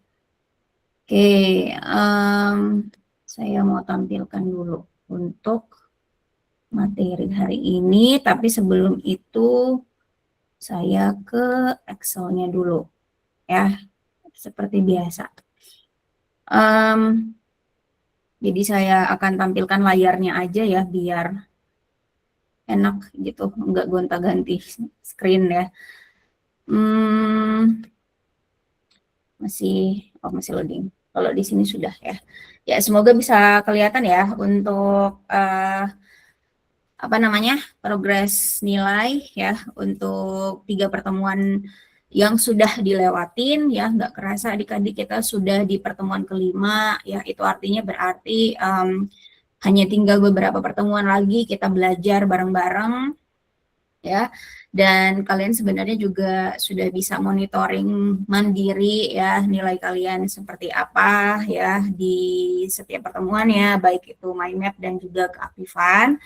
Oke, saya mau tampilkan dulu untuk materi hari ini, tapi sebelum itu saya ke Excel-nya dulu ya, seperti biasa. Jadi saya akan tampilkan layarnya aja ya, biar enak gitu, nggak gonta-ganti screen ya. Masih loading. Kalau di sini sudah ya. Ya, semoga bisa kelihatan ya untuk progres nilai ya untuk 3 pertemuan yang sudah dilewatin ya. Nggak kerasa adik-adik kita sudah di pertemuan kelima ya. Itu artinya berarti hanya tinggal beberapa pertemuan lagi kita belajar bareng-bareng ya, dan kalian sebenarnya juga sudah bisa monitoring mandiri ya nilai kalian seperti apa ya di setiap pertemuannya, baik itu mind map dan juga keaktifan.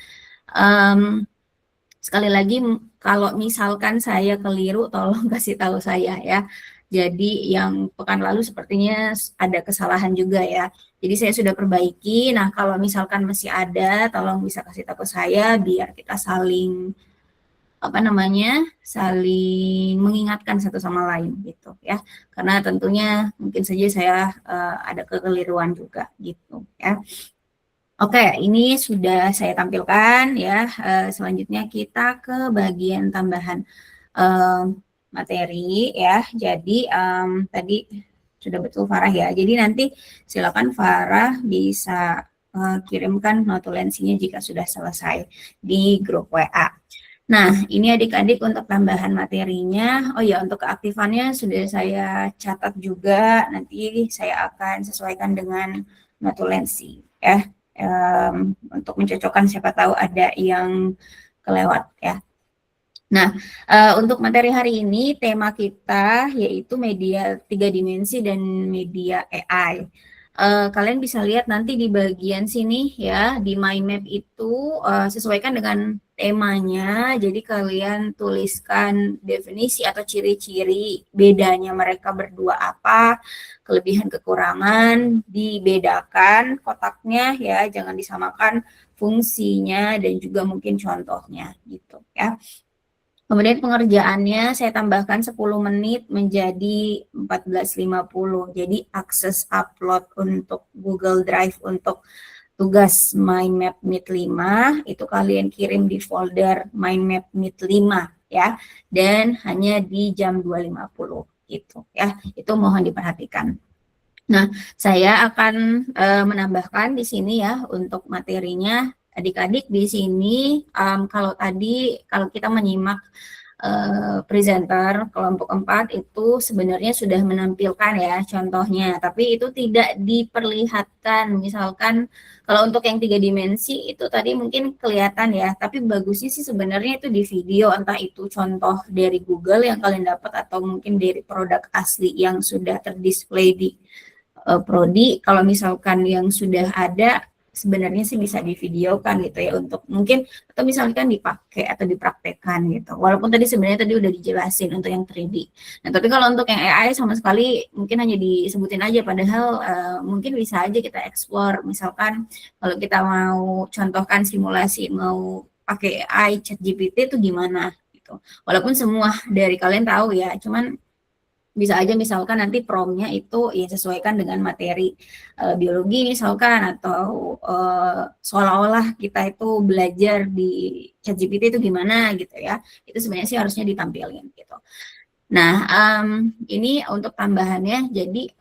Sekali lagi, kalau misalkan saya keliru tolong kasih tahu saya ya. Jadi yang pekan lalu sepertinya ada kesalahan juga ya. Jadi saya sudah perbaiki. Nah, kalau misalkan masih ada, tolong bisa kasih tahu ke saya biar kita saling saling mengingatkan satu sama lain gitu ya. Karena tentunya mungkin saja saya ada kekeliruan juga gitu ya. Oke, ini sudah saya tampilkan ya. Selanjutnya kita ke bagian tambahan materi ya. Jadi tadi sudah betul Farah ya. Jadi nanti silakan Farah bisa kirimkan notulensinya jika sudah selesai di grup WA. Nah, ini adik-adik untuk tambahan materinya. Oh ya, untuk keaktifannya sudah saya catat juga. Nanti saya akan sesuaikan dengan notulensi ya. Untuk mencocokkan, siapa tahu ada yang kelewat ya. Nah, untuk materi hari ini tema kita yaitu media 3 dimensi dan media AI. Kalian bisa lihat nanti di bagian sini ya, di mind map itu sesuaikan dengan temanya. Jadi kalian tuliskan definisi atau ciri-ciri bedanya mereka berdua apa, kelebihan kekurangan, dibedakan kotaknya ya, jangan disamakan fungsinya dan juga mungkin contohnya gitu ya. Kemudian pengerjaannya saya tambahkan 10 menit menjadi 14.50. Jadi akses upload untuk Google Drive untuk tugas Mind Map Meet 5 itu kalian kirim di folder Mind Map Meet 5 ya, dan hanya di jam 2.50 gitu ya. Itu mohon diperhatikan. Nah, saya akan menambahkan di sini ya untuk materinya. Adik-adik di sini kalau kita menyimak presenter kelompok 4 itu sebenarnya sudah menampilkan ya contohnya, tapi itu tidak diperlihatkan. Misalkan kalau untuk yang 3 dimensi itu tadi mungkin kelihatan ya, tapi bagusnya sih sebenarnya itu di video, entah itu contoh dari Google yang kalian dapat atau mungkin dari produk asli yang sudah terdisplay di Prodi. Kalau misalkan yang sudah ada sebenarnya sih bisa divideokan gitu ya, untuk mungkin atau misalkan dipakai atau dipraktekkan gitu. Walaupun tadi sebenarnya udah dijelasin untuk yang 3D. Nah, tapi kalau untuk yang AI sama sekali mungkin hanya disebutin aja, padahal mungkin bisa aja kita explore. Misalkan kalau kita mau contohkan simulasi mau pakai AI ChatGPT itu gimana gitu. Walaupun semua dari kalian tahu ya, cuman bisa aja misalkan nanti prompt-nya itu ya sesuaikan dengan materi biologi misalkan, atau seolah-olah kita itu belajar di ChatGPT itu gimana gitu ya. Itu sebenarnya sih harusnya ditampilin gitu. Nah, ini untuk tambahannya. Jadi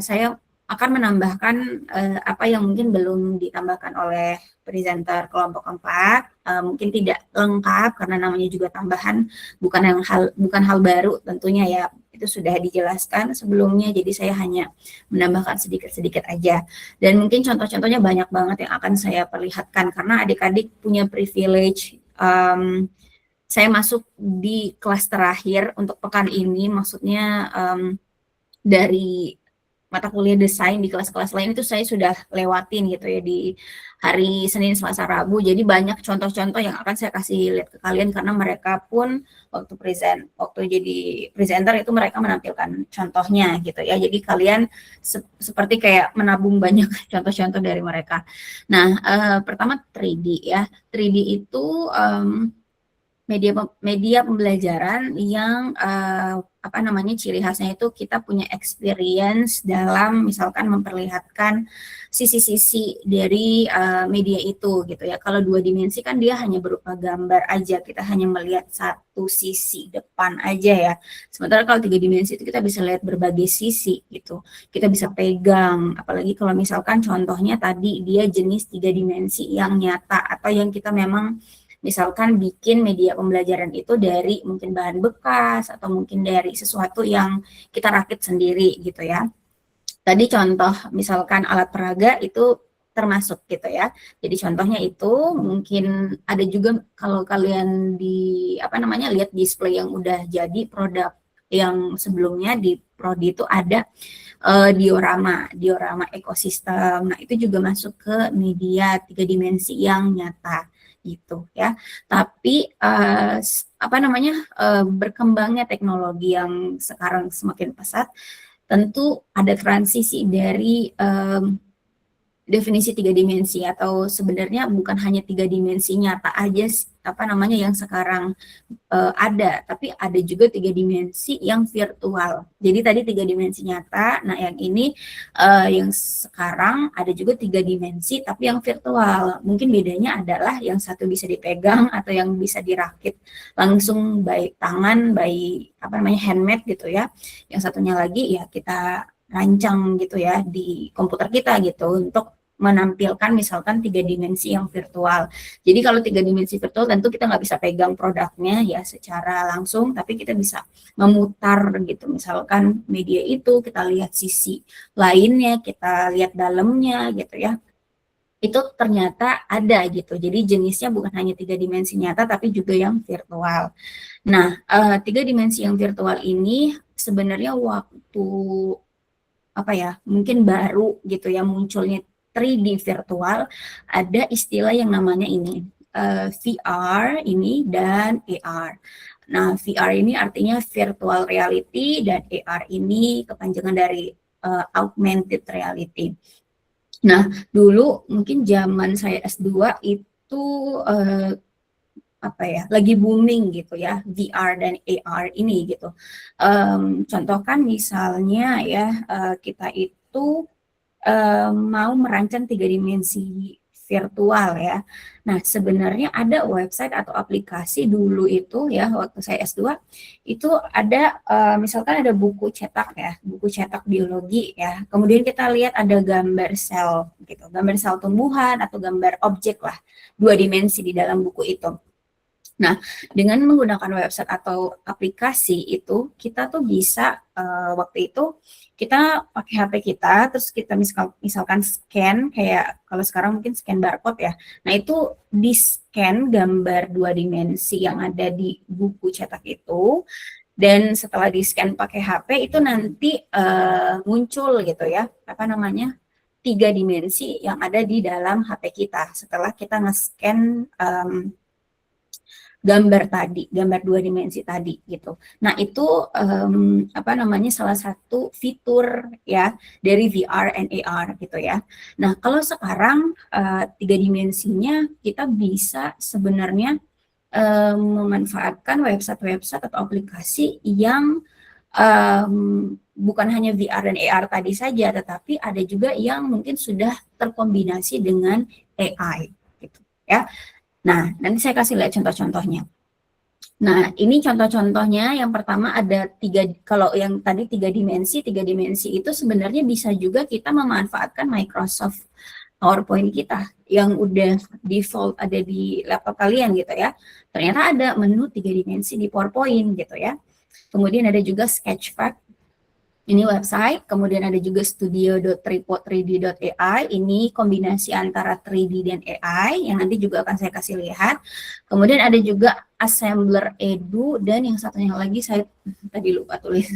saya akan menambahkan apa yang mungkin belum ditambahkan oleh presenter kelompok 4. Mungkin tidak lengkap karena namanya juga tambahan, bukan hal baru tentunya ya. Itu sudah dijelaskan sebelumnya, jadi saya hanya menambahkan sedikit-sedikit aja. Dan mungkin contoh-contohnya banyak banget yang akan saya perlihatkan karena adik-adik punya privilege. Saya masuk di kelas terakhir untuk pekan ini, maksudnya dari mata kuliah desain di kelas-kelas lain itu saya sudah lewatin gitu ya di hari Senin, Selasa, Rabu. Jadi banyak contoh-contoh yang akan saya kasih lihat ke kalian karena mereka pun waktu jadi presenter itu mereka menampilkan contohnya gitu ya. Jadi kalian seperti kayak menabung banyak contoh-contoh dari mereka. Nah, pertama 3D ya. 3D itu media pembelajaran yang ciri khasnya itu kita punya experience dalam misalkan memperlihatkan sisi-sisi dari media itu gitu ya. Kalau 2 dimensi kan dia hanya berupa gambar aja, kita hanya melihat satu sisi depan aja ya. Sementara kalau 3 dimensi itu kita bisa lihat berbagai sisi gitu. Kita bisa pegang, apalagi kalau misalkan contohnya tadi dia jenis 3 dimensi yang nyata atau yang kita memang misalkan bikin media pembelajaran itu dari mungkin bahan bekas atau mungkin dari sesuatu yang kita rakit sendiri gitu ya. Tadi contoh misalkan alat peraga itu termasuk gitu ya. Jadi contohnya itu mungkin ada juga kalau kalian lihat display yang udah jadi produk yang sebelumnya di Prodi itu ada diorama ekosistem. Nah, itu juga masuk ke media 3 dimensi yang nyata gitu ya. Tapi berkembangnya teknologi yang sekarang semakin pesat, tentu ada transisi dari definisi 3 dimensi atau sebenarnya bukan hanya 3 dimensi nyata aja yang sekarang ada, tapi ada juga 3 dimensi yang virtual. Jadi tadi 3 dimensi nyata, nah yang ini yang sekarang ada juga 3 dimensi tapi yang virtual. Mungkin bedanya adalah yang satu bisa dipegang atau yang bisa dirakit langsung by tangan, handmade gitu ya. Yang satunya lagi ya kita rancang gitu ya di komputer kita gitu untuk menampilkan misalkan 3 dimensi yang virtual. Jadi kalau 3 dimensi virtual tentu kita nggak bisa pegang produknya ya secara langsung, tapi kita bisa memutar gitu. Misalkan media itu kita lihat sisi lainnya, kita lihat dalamnya gitu ya. Itu ternyata ada gitu. Jadi jenisnya bukan hanya 3 dimensi nyata tapi juga yang virtual. Nah, 3 dimensi yang virtual ini sebenarnya waktu mungkin baru gitu ya munculnya 3D virtual, ada istilah yang namanya ini VR ini dan AR. Nah, VR ini artinya virtual reality dan AR ini kepanjangan dari augmented reality. Nah, dulu mungkin zaman saya S2 itu lagi booming gitu ya VR dan AR ini gitu. Contohkan misalnya ya kita itu mau merancang 3 dimensi virtual ya. Nah, sebenarnya ada website atau aplikasi dulu itu ya waktu saya S2 itu ada misalkan ada buku cetak ya, buku cetak biologi ya. Kemudian kita lihat ada gambar sel gitu, gambar sel tumbuhan atau gambar objek lah, 2 dimensi di dalam buku itu. Nah, dengan menggunakan website atau aplikasi itu, kita tuh bisa waktu itu kita pakai HP kita, terus kita misalkan scan, kayak kalau sekarang mungkin scan barcode ya. Nah, itu di-scan gambar 2 dimensi yang ada di buku cetak itu, dan setelah di-scan pakai HP, itu nanti muncul gitu ya, 3 dimensi yang ada di dalam HP kita, setelah kita nge-scan gambar 2 dimensi tadi gitu. Nah, itu salah satu fitur ya dari VR and AR gitu ya. Nah, kalau sekarang 3 dimensinya kita bisa sebenarnya memanfaatkan website atau aplikasi yang bukan hanya VR dan AR tadi saja, tetapi ada juga yang mungkin sudah terkombinasi dengan AI gitu ya. Nah, nanti saya kasih lihat contoh-contohnya. Nah, ini contoh-contohnya. Yang pertama ada 3, kalau yang tadi 3 dimensi itu sebenarnya bisa juga kita memanfaatkan Microsoft PowerPoint kita yang udah default ada di laptop kalian gitu ya. Ternyata ada menu 3 dimensi di PowerPoint gitu ya. Kemudian ada juga Sketchpad. Ini website, kemudian ada juga studio.tripod3d.ai, ini kombinasi antara 3D dan AI, yang nanti juga akan saya kasih lihat. Kemudian ada juga Assembler Edu, dan yang satunya lagi saya tadi lupa tulis.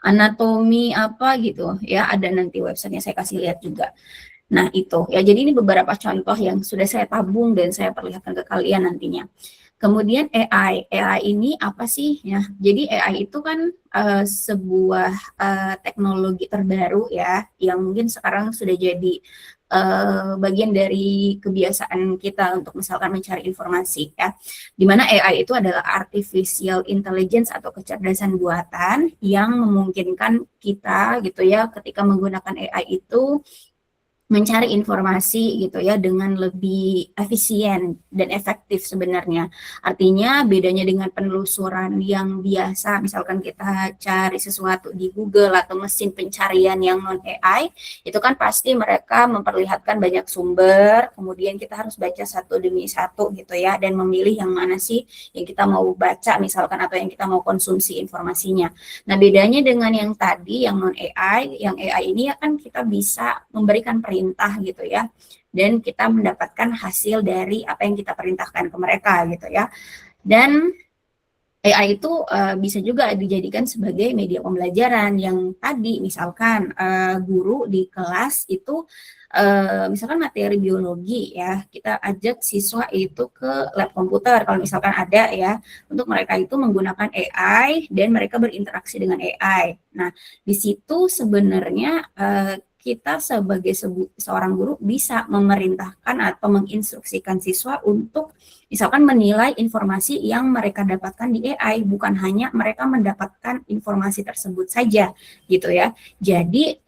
anatomi apa gitu ya, ada nanti websitenya saya kasih lihat juga. Nah itu ya, jadi ini beberapa contoh yang sudah saya tabung dan saya perlihatkan ke kalian nantinya. Kemudian AI ini apa sih ya? Jadi AI itu kan sebuah teknologi terbaru ya, yang mungkin sekarang sudah jadi bagian dari kebiasaan kita untuk misalkan mencari informasi ya. Dimana AI itu adalah artificial intelligence atau kecerdasan buatan yang memungkinkan kita gitu ya, ketika menggunakan AI itu mencari informasi gitu ya dengan lebih efisien dan efektif sebenarnya. Artinya bedanya dengan penelusuran yang biasa, misalkan kita cari sesuatu di Google atau mesin pencarian yang non AI, itu kan pasti mereka memperlihatkan banyak sumber, kemudian kita harus baca satu demi satu gitu ya, dan memilih yang mana sih yang kita mau baca misalkan atau yang kita mau konsumsi informasinya. Nah bedanya dengan yang tadi, yang non AI, yang AI ini ya kan kita bisa memberikan perintah gitu ya, dan kita mendapatkan hasil dari apa yang kita perintahkan ke mereka gitu ya. Dan AI itu bisa juga dijadikan sebagai media pembelajaran yang tadi misalkan guru di kelas itu misalkan materi biologi ya, kita ajak siswa itu ke lab komputer kalau misalkan ada ya, untuk mereka itu menggunakan AI dan mereka berinteraksi dengan AI. Nah di situ sebenarnya kita sebagai seorang guru bisa memerintahkan atau menginstruksikan siswa untuk misalkan menilai informasi yang mereka dapatkan di AI, bukan hanya mereka mendapatkan informasi tersebut saja gitu ya. Jadi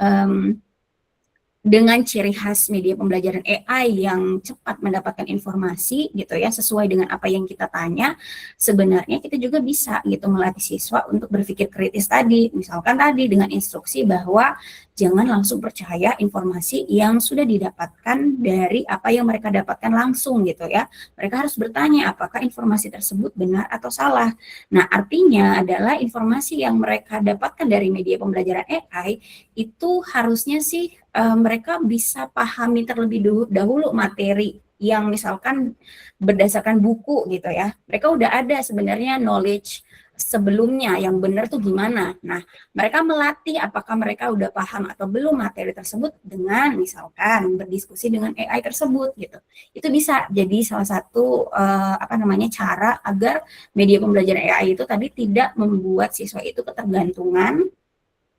dengan ciri khas media pembelajaran AI yang cepat mendapatkan informasi gitu ya, sesuai dengan apa yang kita tanya, sebenarnya kita juga bisa gitu melatih siswa untuk berpikir kritis tadi. Misalkan tadi dengan instruksi bahwa jangan langsung percaya informasi yang sudah didapatkan dari apa yang mereka dapatkan langsung gitu ya. Mereka harus bertanya apakah informasi tersebut benar atau salah. Nah, artinya adalah informasi yang mereka dapatkan dari media pembelajaran AI itu harusnya sih mereka bisa pahami terlebih dahulu materi yang misalkan berdasarkan buku gitu ya. Mereka udah ada sebenarnya knowledge sebelumnya yang benar tuh gimana. Nah, mereka melatih apakah mereka udah paham atau belum materi tersebut dengan misalkan berdiskusi dengan AI tersebut gitu. Itu bisa jadi salah satu cara agar media pembelajaran AI itu tadi tidak membuat siswa itu ketergantungan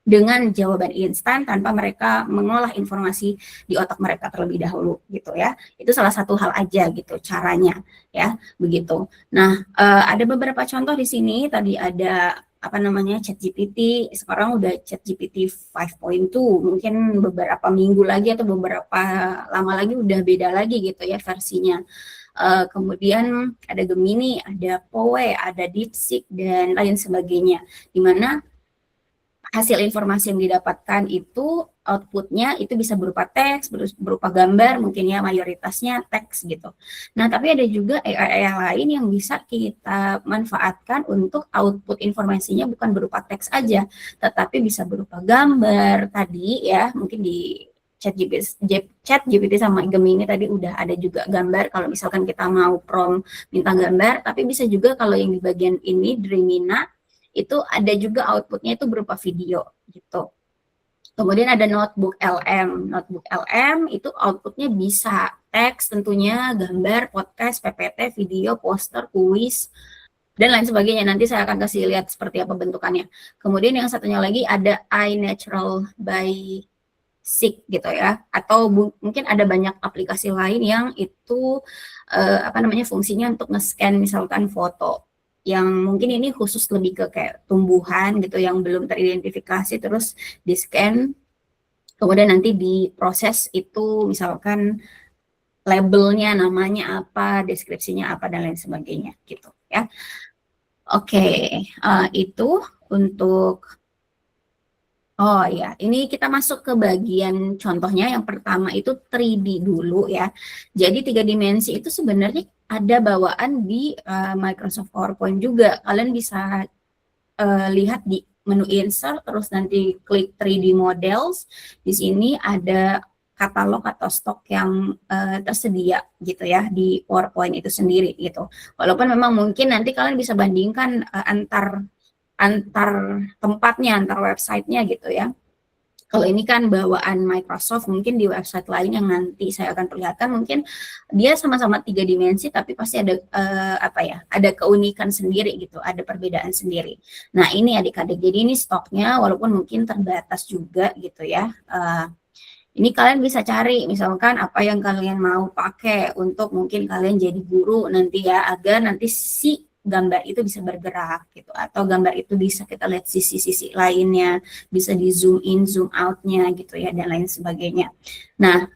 dengan jawaban instan tanpa mereka mengolah informasi di otak mereka terlebih dahulu gitu ya. Itu salah satu hal aja gitu caranya ya, begitu. Nah, ada beberapa contoh di sini. Tadi ada ChatGPT, sekarang udah ChatGPT 5.2, mungkin beberapa minggu lagi atau beberapa lama lagi udah beda lagi gitu ya versinya. Kemudian ada Gemini, ada Poe, ada DeepSeek dan lain sebagainya, di mana hasil informasi yang didapatkan itu outputnya itu bisa berupa teks, berupa gambar, mungkin ya mayoritasnya teks gitu. Nah, tapi ada juga AI lain yang bisa kita manfaatkan untuk output informasinya bukan berupa teks aja, tetapi bisa berupa gambar tadi ya, mungkin di ChatGPT sama Gemini tadi udah ada juga gambar kalau misalkan kita mau prompt minta gambar, tapi bisa juga kalau yang di bagian ini Dreamina itu ada juga outputnya itu berupa video gitu. Kemudian ada Notebook LM. Notebook LM itu outputnya bisa teks tentunya, gambar, podcast, PPT, video, poster, kuis, dan lain sebagainya. Nanti saya akan kasih lihat seperti apa bentukannya. Kemudian yang satunya lagi ada iNatural by Seek gitu ya. Atau mungkin ada banyak aplikasi lain yang itu fungsinya untuk nge-scan misalkan foto, yang mungkin ini khusus lebih ke kayak tumbuhan gitu yang belum teridentifikasi, terus di scan kemudian nanti diproses itu misalkan labelnya, namanya apa, deskripsinya apa dan lain sebagainya gitu ya. Oke, itu untuk oh ya, ini kita masuk ke bagian contohnya. Yang pertama itu 3D dulu ya. Jadi 3 dimensi itu sebenarnya ada bawaan di Microsoft PowerPoint juga. Kalian bisa lihat di menu insert, terus nanti klik 3D models. Di sini ada katalog atau stok yang tersedia gitu ya di PowerPoint itu sendiri gitu. Walaupun memang mungkin nanti kalian bisa bandingkan antar antar tempatnya, antar websitenya gitu ya. Kalau ini kan bawaan Microsoft, mungkin di website lain yang nanti saya akan perlihatkan, mungkin dia sama-sama 3 dimensi, tapi pasti ada ada keunikan sendiri gitu, ada perbedaan sendiri. Nah ini adik-adik, jadi ini stoknya walaupun mungkin terbatas juga gitu ya. Ini kalian bisa cari, misalkan apa yang kalian mau pakai untuk mungkin kalian jadi guru nanti ya, agar nanti si gambar itu bisa bergerak gitu, atau gambar itu bisa kita lihat sisi-sisi lainnya, bisa di zoom in, zoom out-nya gitu ya, dan lain sebagainya. Nah,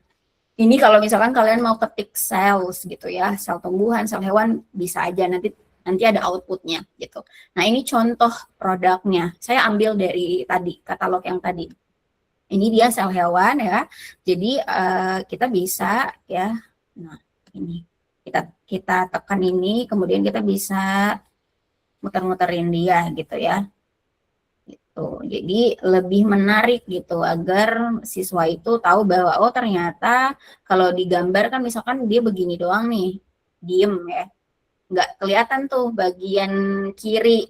ini kalau misalkan kalian mau ketik cells gitu ya, sel tumbuhan, sel hewan, bisa aja nanti ada outputnya gitu. Nah, ini contoh produknya. Saya ambil dari tadi, katalog yang tadi. Ini dia sel hewan ya. Jadi kita bisa ya, nah ini kita tekan ini, kemudian kita bisa muter-muterin dia gitu ya. Gitu. Jadi lebih menarik gitu agar siswa itu tahu bahwa oh ternyata kalau digambar kan misalkan dia begini doang nih, diem ya. Nggak kelihatan tuh bagian kiri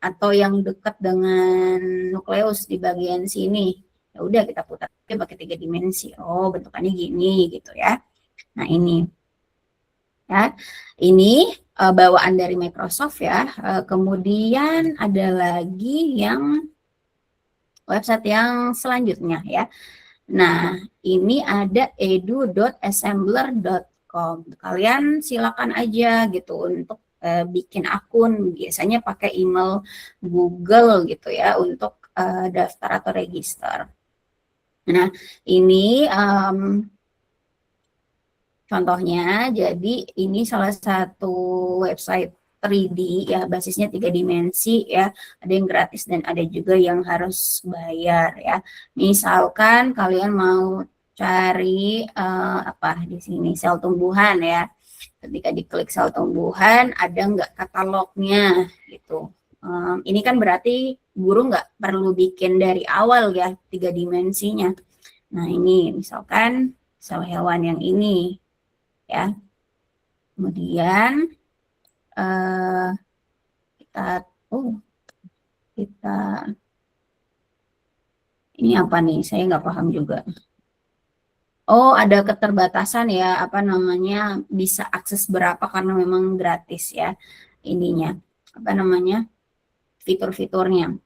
atau yang dekat dengan nukleus di bagian sini. Ya udah kita putar pakai 3 dimensi. Oh, bentukannya gini gitu ya. Nah, ini ya. Ini bawaan dari Microsoft ya. Kemudian ada lagi yang website yang selanjutnya ya. Nah, ini ada edu.assembler.com. Kalian silakan aja gitu untuk bikin akun, biasanya pakai email Google gitu ya untuk daftar atau register. Nah, ini contohnya, jadi ini salah satu website 3D ya, basisnya 3 dimensi ya, ada yang gratis dan ada juga yang harus bayar ya. Misalkan kalian mau cari di sini sel tumbuhan ya, ketika diklik sel tumbuhan ada nggak katalognya gitu. Ini kan berarti guru nggak perlu bikin dari awal ya 3 dimensinya. Nah ini misalkan sel hewan yang ini ya. Kemudian kita ini apa nih? Saya nggak paham juga. Oh, ada keterbatasan ya, apa namanya, bisa akses berapa karena memang gratis ya ininya, apa namanya, fitur-fiturnya.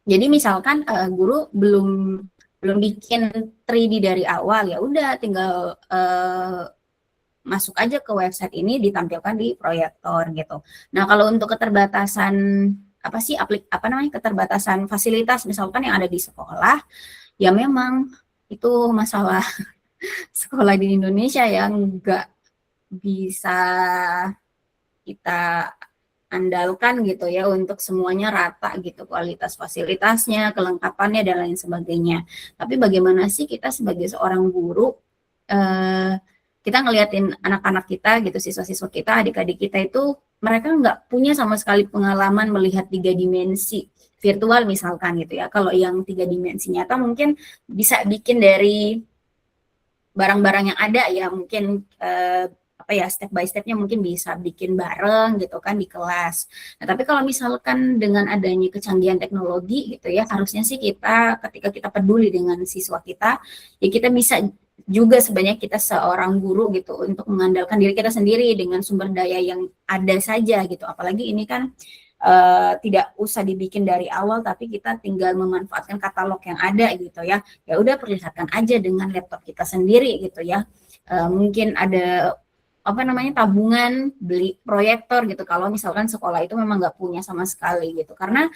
Jadi misalkan guru belum bikin 3D dari awal, ya udah tinggal masuk aja ke website ini, ditampilkan di proyektor gitu. Nah, kalau untuk keterbatasan keterbatasan fasilitas misalkan yang ada di sekolah, ya memang itu masalah sekolah di Indonesia yang nggak bisa kita andalkan gitu ya untuk semuanya rata gitu, kualitas fasilitasnya, kelengkapannya dan lain sebagainya. Tapi bagaimana sih kita sebagai seorang guru kita ngeliatin anak-anak kita gitu, siswa-siswa kita, adik-adik kita itu mereka nggak punya sama sekali pengalaman melihat 3 dimensi virtual misalkan gitu ya. Kalau yang 3 dimensi nyata mungkin bisa bikin dari barang-barang yang ada ya, mungkin step by stepnya mungkin bisa bikin bareng gitu kan di kelas. Nah, tapi kalau misalkan dengan adanya kecanggihan teknologi gitu ya, harusnya sih kita ketika kita peduli dengan siswa kita, ya kita bisa juga sebanyak kita seorang guru gitu untuk mengandalkan diri kita sendiri dengan sumber daya yang ada saja gitu. Apalagi ini kan tidak usah dibikin dari awal, tapi kita tinggal memanfaatkan katalog yang ada gitu ya. Ya udah perlihatkan aja dengan laptop kita sendiri gitu ya. Mungkin ada tabungan beli proyektor gitu kalau misalkan sekolah itu memang nggak punya sama sekali gitu, karena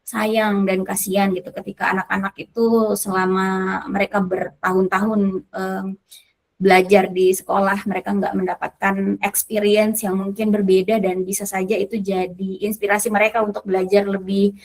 sayang dan kasihan gitu ketika anak-anak itu selama mereka bertahun-tahun belajar di sekolah mereka nggak mendapatkan experience yang mungkin berbeda, dan bisa saja itu jadi inspirasi mereka untuk belajar lebih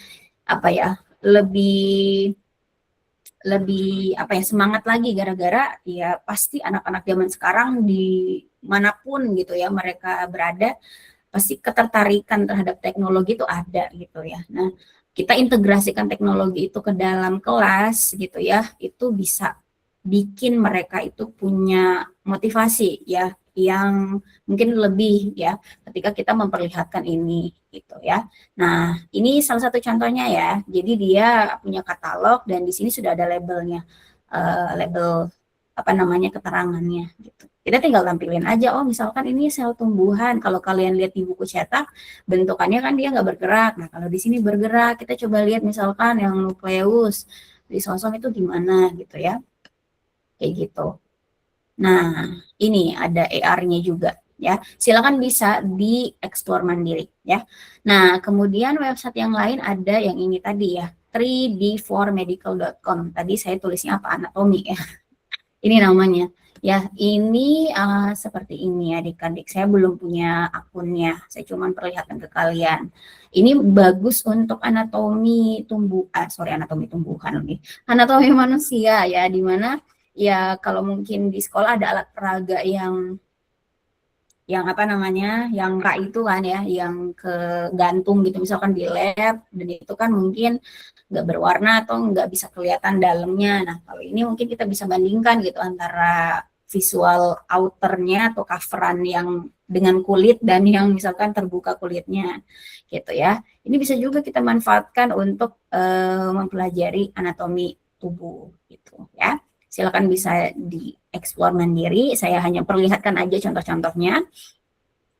semangat lagi, gara-gara ya pasti anak-anak zaman sekarang dimanapun gitu ya mereka berada pasti ketertarikan terhadap teknologi itu ada gitu ya. Nah, kita integrasikan teknologi itu ke dalam kelas gitu ya, itu bisa bikin mereka itu punya motivasi ya yang mungkin lebih ya ketika kita memperlihatkan ini gitu ya. Nah, ini salah satu contohnya ya. Jadi dia punya katalog dan di sini sudah ada labelnya, label apa namanya keterangannya gitu. Kita tinggal tampilin aja, oh misalkan ini sel tumbuhan. Kalau kalian lihat di buku cetak, bentukannya kan dia nggak bergerak. Nah, kalau di sini bergerak, kita coba lihat misalkan yang nukleus, risosom itu gimana gitu ya. Kayak gitu. Nah, ini ada AR-nya juga ya. Silakan bisa dieksplor mandiri ya. Nah, kemudian website yang lain ada yang ini tadi ya, 3d4medical.com. Tadi saya tulisnya apa? Anatomi ya. Ini namanya. Ya, ini seperti ini ya adik-adik. Saya belum punya akunnya. Saya cuma perlihatkan ke kalian. Ini bagus untuk anatomi anatomi tumbuhan lagi. Anatomi manusia ya, di mana ya kalau mungkin di sekolah ada alat peraga yang apa namanya, yang rak itu kan ya, yang kegantung gitu misalkan di lab, dan itu kan mungkin nggak berwarna atau nggak bisa kelihatan dalamnya. Nah, kalau ini mungkin kita bisa bandingkan gitu antara visual outernya atau coveran yang dengan kulit dan yang misalkan terbuka kulitnya gitu ya. Ini bisa juga kita manfaatkan untuk mempelajari anatomi tubuh gitu ya. Silakan bisa dieksplor mandiri. Saya hanya perlihatkan aja contoh-contohnya.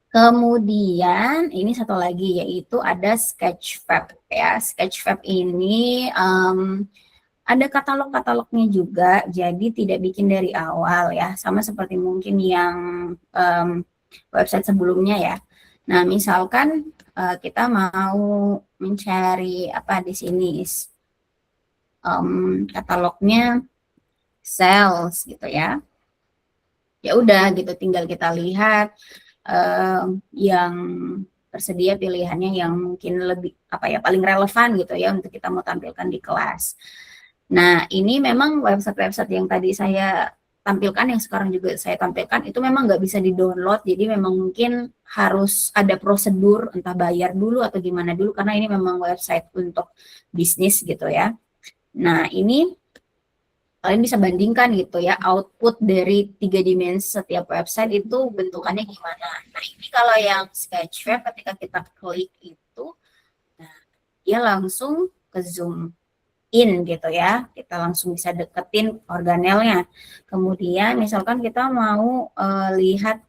Kemudian ini satu lagi yaitu ada Sketchfab ya. Sketchfab ini ada katalog-katalognya juga, jadi tidak bikin dari awal ya. Sama seperti mungkin yang website sebelumnya ya. Nah, misalkan kita mau mencari apa di sini, katalognya sales gitu ya. Ya udah gitu, tinggal kita lihat yang tersedia pilihannya yang mungkin lebih paling relevan gitu ya untuk kita mau tampilkan di kelas. Nah, ini memang website-website yang tadi saya tampilkan, yang sekarang juga saya tampilkan, itu memang nggak bisa di-download, jadi memang mungkin harus ada prosedur, entah bayar dulu atau gimana dulu, karena ini memang website untuk bisnis gitu ya. Nah, ini kalian bisa bandingkan gitu ya, output dari 3 dimensi setiap website itu bentukannya gimana. Nah, ini kalau yang Sketchfab ketika kita klik itu, nah, dia langsung ke zoom in gitu ya, kita langsung bisa deketin organelnya. Kemudian misalkan kita mau lihat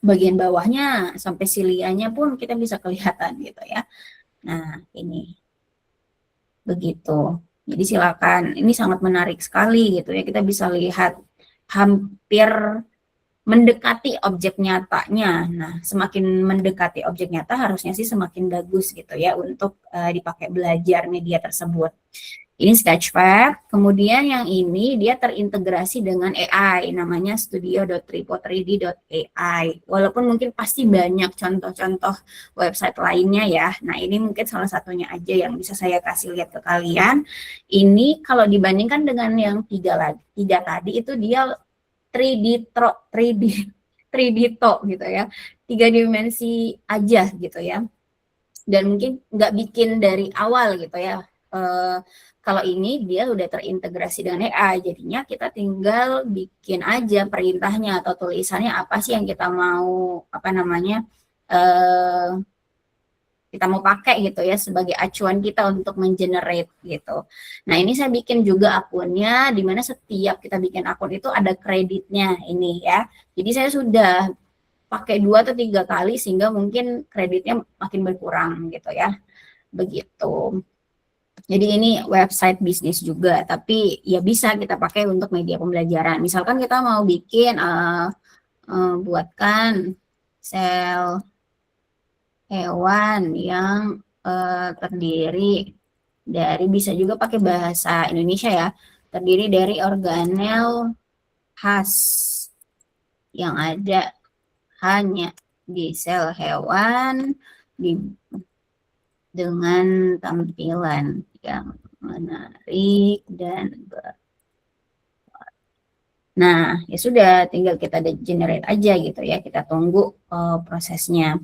bagian bawahnya sampai silianya pun kita bisa kelihatan gitu ya. Nah, ini begitu. Jadi silakan, ini sangat menarik sekali gitu ya, kita bisa lihat hampir mendekati objek nyatanya. Nah, semakin mendekati objek nyata harusnya sih semakin bagus gitu ya untuk dipakai belajar media tersebut. Ini Sketchfab, kemudian yang ini dia terintegrasi dengan AI, namanya studio.tripo3d.ai. Walaupun mungkin pasti banyak contoh-contoh website lainnya ya. Nah, ini mungkin salah satunya aja yang bisa saya kasih lihat ke kalian. Ini kalau dibandingkan dengan yang tiga tadi itu dia 3D gitu ya, 3 dimensi aja gitu ya, dan mungkin nggak bikin dari awal gitu ya. Kalau ini dia udah terintegrasi dengan AI, jadinya kita tinggal bikin aja perintahnya atau tulisannya apa sih yang kita mau kita mau pakai gitu ya sebagai acuan kita untuk mengenerate gitu. Nah, ini saya bikin juga akunnya, di mana setiap kita bikin akun itu ada kreditnya ini ya. Jadi saya sudah pakai 2 atau 3 kali sehingga mungkin kreditnya makin berkurang gitu ya. Begitu. Jadi ini website bisnis juga, tapi ya bisa kita pakai untuk media pembelajaran. Misalkan kita mau bikin buatkan sel hewan yang terdiri dari, bisa juga pakai bahasa Indonesia ya, terdiri dari organel khas yang ada hanya di sel hewan dengan tampilan yang menarik dan nah, ya sudah, tinggal kita generate aja gitu ya, kita tunggu prosesnya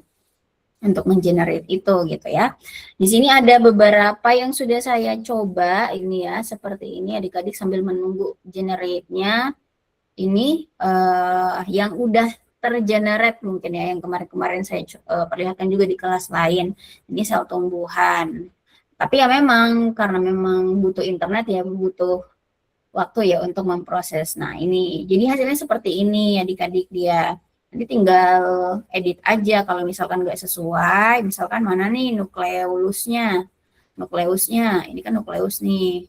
untuk mengenerate itu gitu ya. Di sini ada beberapa yang sudah saya coba ini ya, seperti ini adik-adik sambil menunggu generate-nya. Ini yang udah tergenerate mungkin ya, yang kemarin-kemarin saya perlihatkan juga di kelas lain. Ini sel tumbuhan. Tapi ya memang karena memang butuh internet ya, butuh waktu ya untuk memproses. Nah ini, jadi hasilnya seperti ini adik-adik dia. Nanti tinggal edit aja kalau misalkan nggak sesuai, misalkan mana nih nukleusnya, ini kan nukleus nih.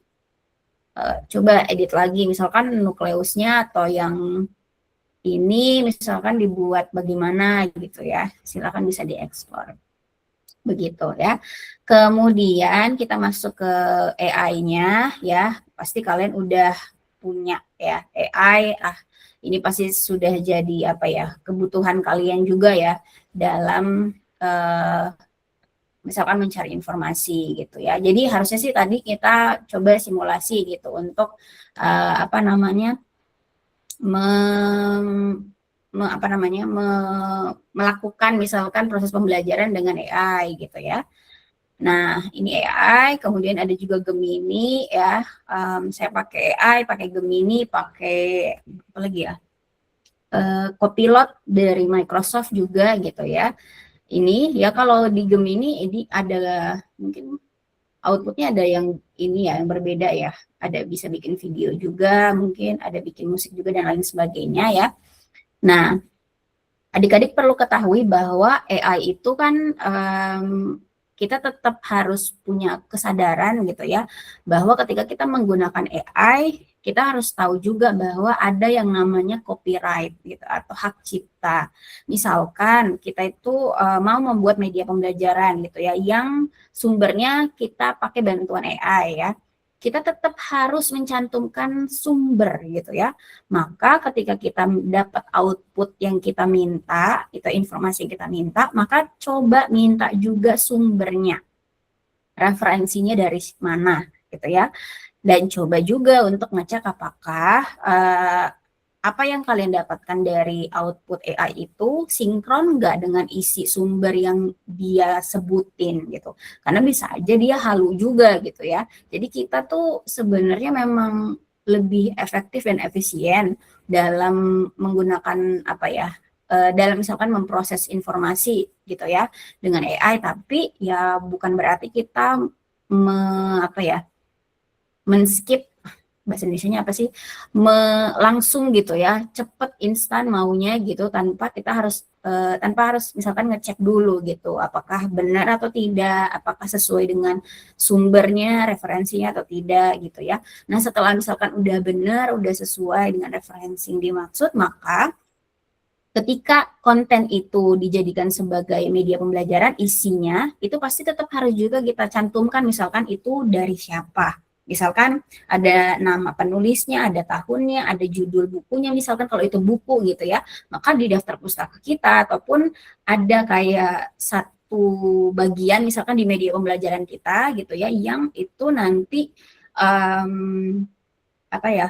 Coba edit lagi, misalkan nukleusnya atau yang ini misalkan dibuat bagaimana gitu ya, silakan bisa dieksplor. Begitu ya. Kemudian kita masuk ke AI-nya ya, pasti kalian udah punya ya AI, ini pasti sudah jadi apa ya, kebutuhan kalian juga ya dalam misalkan mencari informasi gitu ya. Jadi harusnya sih tadi kita coba simulasi gitu untuk apa namanya, melakukan misalkan proses pembelajaran dengan AI gitu ya. Nah, ini AI, kemudian ada juga Gemini ya. Saya pakai AI, pakai Gemini, pakai apa lagi ya? Copilot dari Microsoft juga gitu ya. Ini ya, kalau di Gemini ini ada mungkin outputnya ada yang ini ya, yang berbeda ya. Ada bisa bikin video juga, mungkin ada bikin musik juga dan lain sebagainya ya. Nah, adik-adik perlu ketahui bahwa AI itu kan kita tetap harus punya kesadaran gitu ya, bahwa ketika kita menggunakan AI, kita harus tahu juga bahwa ada yang namanya copyright gitu atau hak cipta. Misalkan kita itu mau membuat media pembelajaran gitu ya, yang sumbernya kita pakai bantuan AI ya, kita tetap harus mencantumkan sumber gitu ya. Maka ketika kita dapat output yang kita minta, itu informasi yang kita minta, maka coba minta juga sumbernya, referensinya dari mana gitu ya. Dan coba juga untuk ngecek apakah apa yang kalian dapatkan dari output AI itu sinkron nggak dengan isi sumber yang dia sebutin gitu. Karena bisa aja dia halu juga gitu ya. Jadi kita tuh sebenarnya memang lebih efektif dan efisien dalam menggunakan apa ya, dalam misalkan memproses informasi gitu ya dengan AI, tapi ya bukan berarti kita men-skip, bahasa Indonesianya apa sih, langsung gitu ya, cepet instan maunya gitu, tanpa harus misalkan ngecek dulu gitu apakah benar atau tidak, apakah sesuai dengan sumbernya, referensinya atau tidak gitu ya. Nah setelah misalkan udah benar, udah sesuai dengan referensi yang dimaksud, maka ketika konten itu dijadikan sebagai media pembelajaran, isinya itu pasti tetap harus juga kita cantumkan, misalkan itu dari siapa. Misalkan ada nama penulisnya, ada tahunnya, ada judul bukunya, misalkan kalau itu buku gitu ya, maka di daftar pustaka kita ataupun ada kayak satu bagian misalkan di media pembelajaran kita gitu ya, yang itu nanti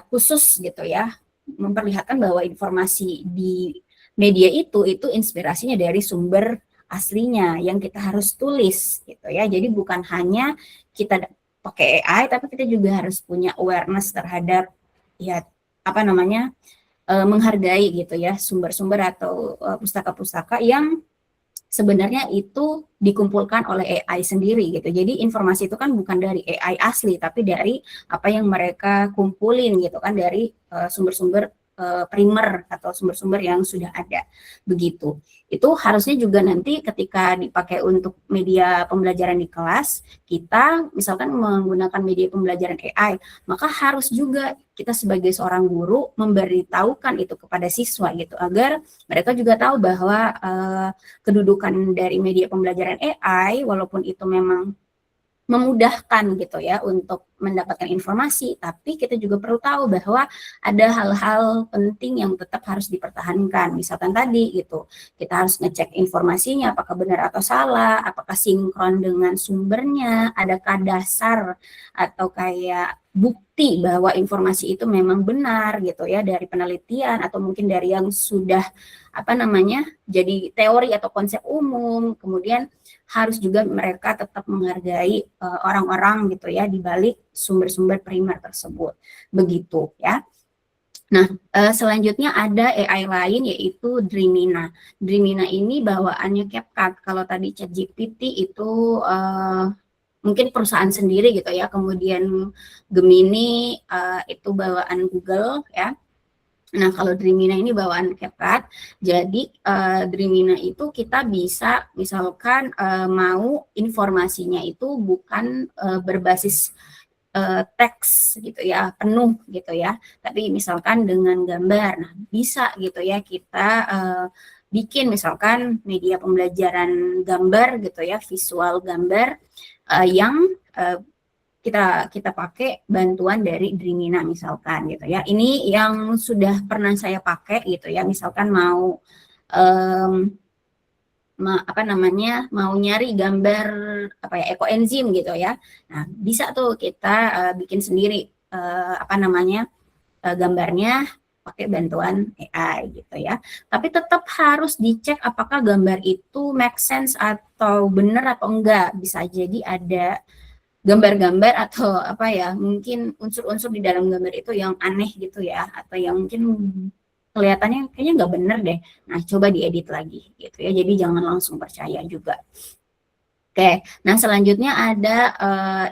khusus gitu ya, memperlihatkan bahwa informasi di media itu inspirasinya dari sumber aslinya yang kita harus tulis gitu ya. Jadi bukan hanya kita pakai AI, tapi kita juga harus punya awareness terhadap ya menghargai gitu ya sumber-sumber atau pustaka-pustaka yang sebenarnya itu dikumpulkan oleh AI sendiri gitu. Jadi informasi itu kan bukan dari AI asli, tapi dari apa yang mereka kumpulin gitu kan, dari sumber-sumber primer atau sumber-sumber yang sudah ada begitu. Itu harusnya juga nanti ketika dipakai untuk media pembelajaran di kelas, kita misalkan menggunakan media pembelajaran AI, maka harus juga kita sebagai seorang guru memberitahukan itu kepada siswa gitu, agar mereka juga tahu bahwa kedudukan dari media pembelajaran AI, walaupun itu memang memudahkan gitu ya untuk mendapatkan informasi, tapi kita juga perlu tahu bahwa ada hal-hal penting yang tetap harus dipertahankan. Misalkan tadi gitu, kita harus ngecek informasinya apakah benar atau salah, apakah sinkron dengan sumbernya, adakah dasar atau kayak bukti bahwa informasi itu memang benar gitu ya, dari penelitian atau mungkin dari yang sudah jadi teori atau konsep umum. Kemudian harus juga mereka tetap menghargai orang-orang gitu ya di balik sumber-sumber primer tersebut. Begitu ya. Nah, selanjutnya ada AI lain yaitu Dreamina. Dreamina ini bawaannya CapCut. Kalau tadi ChatGPT itu mungkin perusahaan sendiri gitu ya. Kemudian Gemini itu bawaan Google ya. Nah, kalau Dreamina ini bawaan CapCut. Jadi Dreamina itu kita bisa misalkan mau informasinya itu bukan berbasis teks gitu ya, penuh gitu ya, tapi misalkan dengan gambar. Nah, bisa gitu ya kita bikin misalkan media pembelajaran gambar gitu ya, visual gambar yang kita pakai bantuan dari Dreamina misalkan gitu ya. Ini yang sudah pernah saya pakai gitu ya, misalkan mau mau nyari gambar ekoenzim gitu ya. Nah, bisa tuh kita bikin sendiri gambarnya pakai bantuan AI gitu ya. Tapi tetap harus dicek apakah gambar itu make sense atau benar atau enggak. Bisa jadi ada gambar-gambar atau mungkin unsur-unsur di dalam gambar itu yang aneh gitu ya, atau yang mungkin kelihatannya kayaknya nggak bener deh. Nah, coba diedit lagi gitu ya. Jadi jangan langsung percaya juga. Oke, nah selanjutnya ada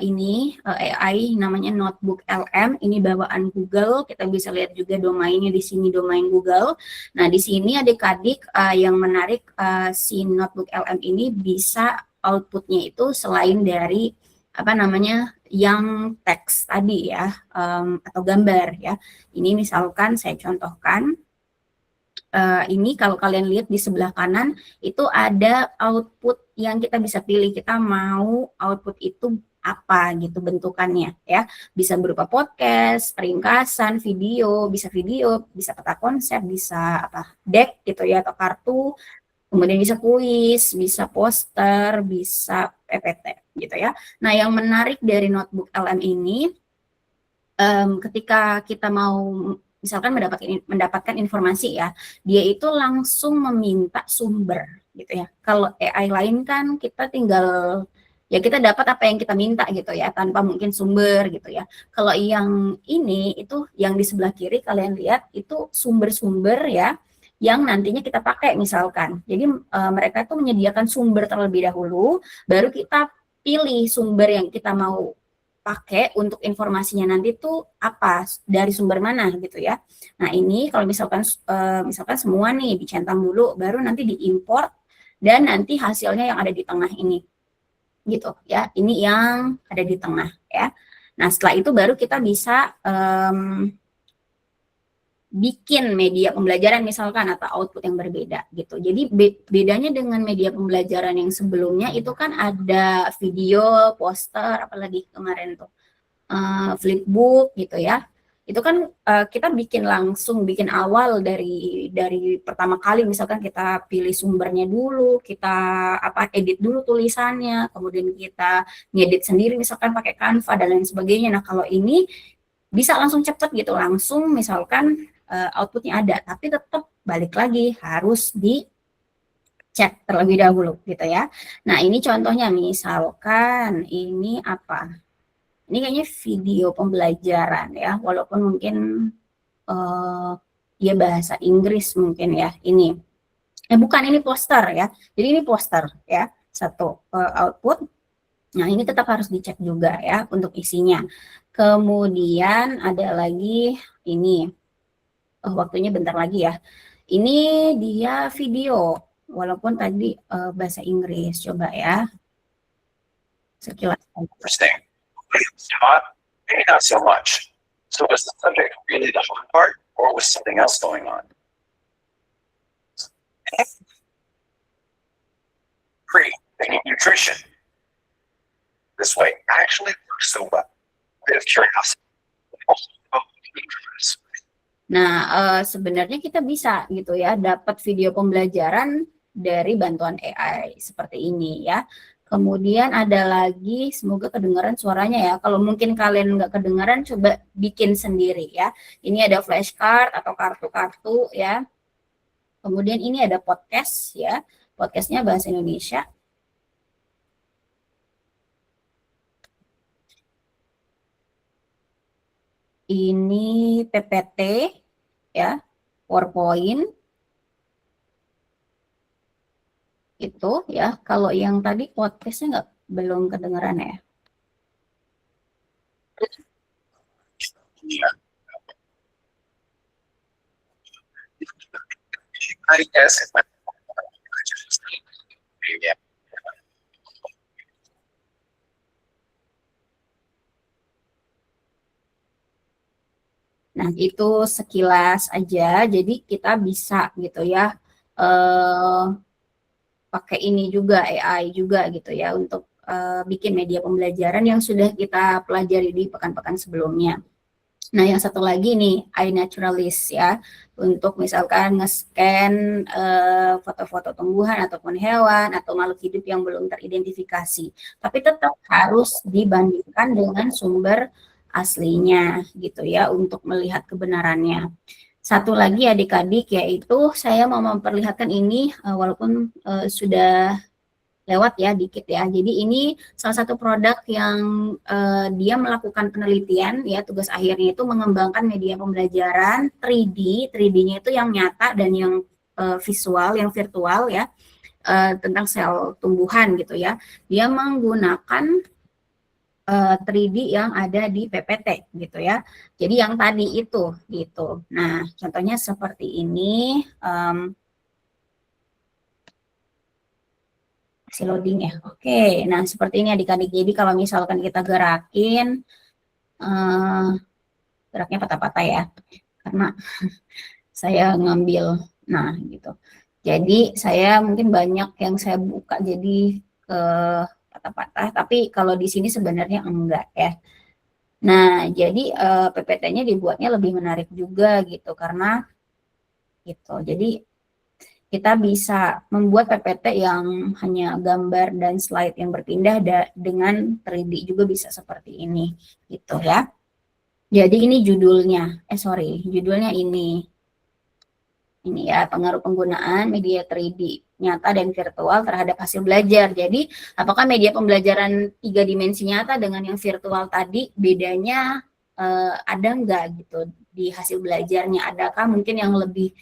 AI namanya Notebook LM. Ini bawaan Google. Kita bisa lihat juga domainnya di sini, domain Google. Nah, di sini adik-adik yang menarik si Notebook LM ini bisa outputnya itu selain dari yang teks tadi ya, atau gambar ya. Ini misalkan saya contohkan. Ini kalau kalian lihat di sebelah kanan itu ada output yang kita bisa pilih, kita mau output itu apa gitu bentukannya ya, bisa berupa podcast, ringkasan, video, bisa peta konsep, bisa deck gitu ya atau kartu, kemudian bisa kuis, bisa poster, bisa PPT gitu ya. Nah, yang menarik dari Notebook LM ini ketika kita mau misalkan mendapatkan informasi ya, dia itu langsung meminta sumber gitu ya. Kalau AI lain kan kita tinggal ya kita dapat apa yang kita minta gitu ya, tanpa mungkin sumber gitu ya. Kalau yang ini itu yang di sebelah kiri kalian lihat itu sumber-sumber ya yang nantinya kita pakai misalkan. Jadi mereka itu menyediakan sumber terlebih dahulu, baru kita pilih sumber yang kita mau pakai untuk informasinya nanti tuh apa, dari sumber mana gitu ya. Nah, ini kalau misalkan semua nih dicentang dulu, baru nanti diimport dan nanti hasilnya yang ada di tengah ini gitu ya. Ini yang ada di tengah ya. Nah, setelah itu baru kita bisa bikin media pembelajaran misalkan atau output yang berbeda gitu. Jadi bedanya dengan media pembelajaran yang sebelumnya itu kan ada video, poster, apalagi kemarin tuh flipbook gitu ya. Itu kan kita bikin bikin awal dari pertama kali, misalkan kita pilih sumbernya dulu, kita edit dulu tulisannya, kemudian kita ngedit sendiri misalkan pakai Canva dan lain sebagainya. Nah, kalau ini bisa langsung cepet gitu, langsung misalkan outputnya ada, tapi tetap balik lagi harus dicek terlebih dahulu gitu ya. Nah, ini contohnya misalkan ini apa? Ini kayaknya video pembelajaran ya, walaupun mungkin ya bahasa Inggris mungkin ya ini. Bukan, ini poster ya. Jadi ini poster ya, satu output. Nah, ini tetap harus dicek juga ya untuk isinya. Kemudian ada lagi ini. Waktunya bentar lagi ya. Ini dia video, walaupun tadi bahasa Inggris. Coba ya. Sekilas. Maybe not so much. So was the subject really the hard part, or was something else going on? Pre-thinking nutrition. This way actually works so well. A bit of curiosity. Nah, sebenarnya kita bisa gitu ya, dapat video pembelajaran dari bantuan AI seperti ini ya. Kemudian ada lagi, semoga kedengaran suaranya ya. Kalau mungkin kalian nggak kedengaran, coba bikin sendiri ya. Ini ada flashcard atau kartu-kartu ya. Kemudian ini ada podcast ya. Podcastnya bahasa Indonesia. Ini PPT ya, PowerPoint. Itu ya, kalau yang tadi podcastnya belum kedengeran ya. Nah, itu sekilas aja. Jadi kita bisa gitu ya pakai ini juga, AI juga gitu ya, untuk bikin media pembelajaran yang sudah kita pelajari di pekan-pekan sebelumnya. Nah, yang satu lagi nih, iNaturalist ya, untuk misalkan nge-scan foto-foto tumbuhan ataupun hewan atau makhluk hidup yang belum teridentifikasi. Tapi tetap harus dibandingkan dengan sumber aslinya gitu ya, untuk melihat kebenarannya. Satu lagi adik-adik, yaitu saya mau memperlihatkan ini walaupun sudah lewat ya dikit ya. Jadi ini salah satu produk yang dia melakukan penelitian ya, tugas akhirnya itu mengembangkan media pembelajaran 3D. 3D-nya itu yang nyata dan yang visual, yang virtual ya, tentang sel tumbuhan gitu ya. Dia menggunakan 3D yang ada di PPT gitu ya. Jadi yang tadi itu gitu. Nah, contohnya seperti ini. Masih loading ya. Oke, nah seperti ini adik-adik. Jadi kalau misalkan kita gerakin, geraknya patah-patah ya, karena saya ngambil, nah gitu. Jadi saya mungkin banyak yang saya buka jadi patah-patah, tapi kalau di sini sebenarnya enggak ya. Nah, jadi PPT-nya dibuatnya lebih menarik juga gitu, karena gitu. Jadi kita bisa membuat PPT yang hanya gambar dan slide yang berpindah dengan 3D juga bisa seperti ini gitu ya. Jadi ini judulnya, judulnya ini ya, pengaruh penggunaan media 3D nyata dan virtual terhadap hasil belajar. Jadi apakah media pembelajaran 3 dimensi nyata dengan yang virtual tadi bedanya ada enggak gitu di hasil belajarnya? Adakah mungkin yang lebih,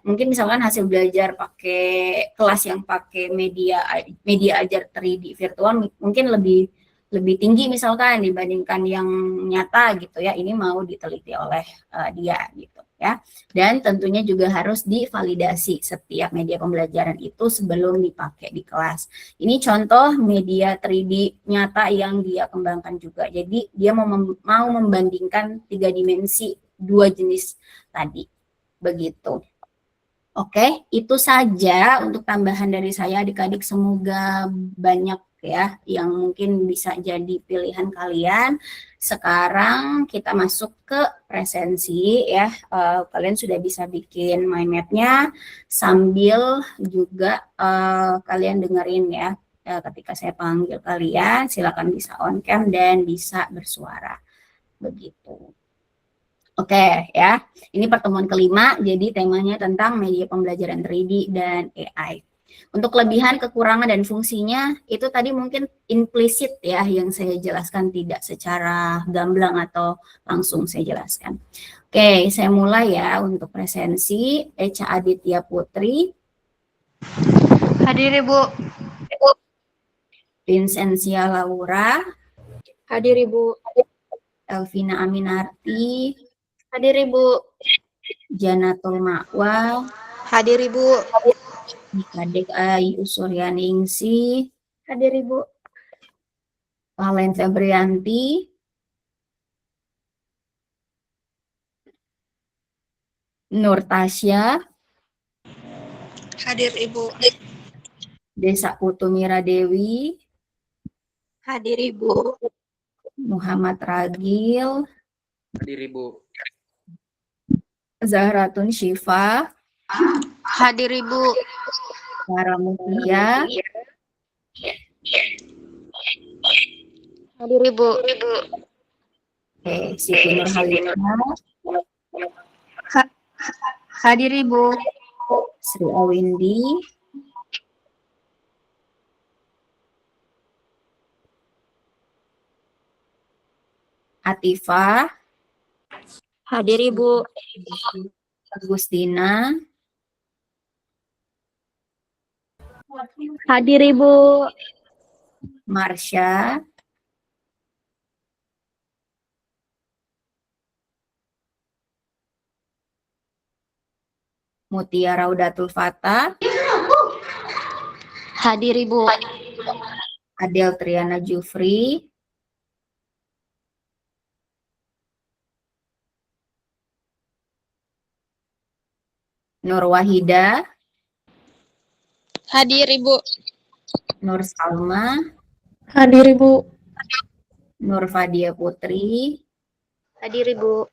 mungkin misalkan hasil belajar pakai kelas yang pakai media ajar 3D virtual mungkin lebih tinggi misalkan dibandingkan yang nyata gitu ya. Ini mau diteliti oleh dia gitu ya. Dan tentunya juga harus divalidasi setiap media pembelajaran itu sebelum dipakai di kelas. Ini contoh media 3D nyata yang dia kembangkan juga. Jadi dia mau membandingkan 3 dimensi 2 jenis tadi. Begitu. Oke, itu saja untuk tambahan dari saya adik-adik. Semoga banyak ya yang mungkin bisa jadi pilihan kalian. Sekarang kita masuk ke presensi ya. Kalian sudah bisa bikin mind map-nya sambil juga kalian dengerin ya. Ketika saya panggil kalian, silakan bisa on cam dan bisa bersuara. Begitu. Oke ya, ini pertemuan kelima, jadi temanya tentang media pembelajaran 3D dan AI. Untuk kelebihan, kekurangan, dan fungsinya, itu tadi mungkin implisit ya, yang saya jelaskan tidak secara gamblang atau langsung saya jelaskan. Oke, saya mulai ya untuk presensi. Echa Aditya Putri. Hadir Ibu. Vincentia Laura. Hadir Ibu. Elvina Aminarti. Hadir Ibu. Janatul Ma'wa. Hadir Ibu. Kadek Ayu Suryaningsih. Hadir Ibu. Valen Febrianti. Nur Tasya. Hadir Ibu. Desa Putu Miradewi. Hadir Ibu. Muhammad Ragil. Hadir Ibu. Zahratun Syifa. Hadir Ibu. Sarah Mutia. Hadir Ibu. Oke, Siti Nurhaliza. Hadir Ibu. Sri Awindi. Atifah. Hadir Ibu. Agustina, Hadir Ibu. Marsha, Mutia Raudatul Fatah, Hadir Ibu. Adel Triana Jufri, Nur Wahida, Hadir Ibu. Nur Salma, Hadir Ibu. Nur Fadia Putri, Hadir Ibu.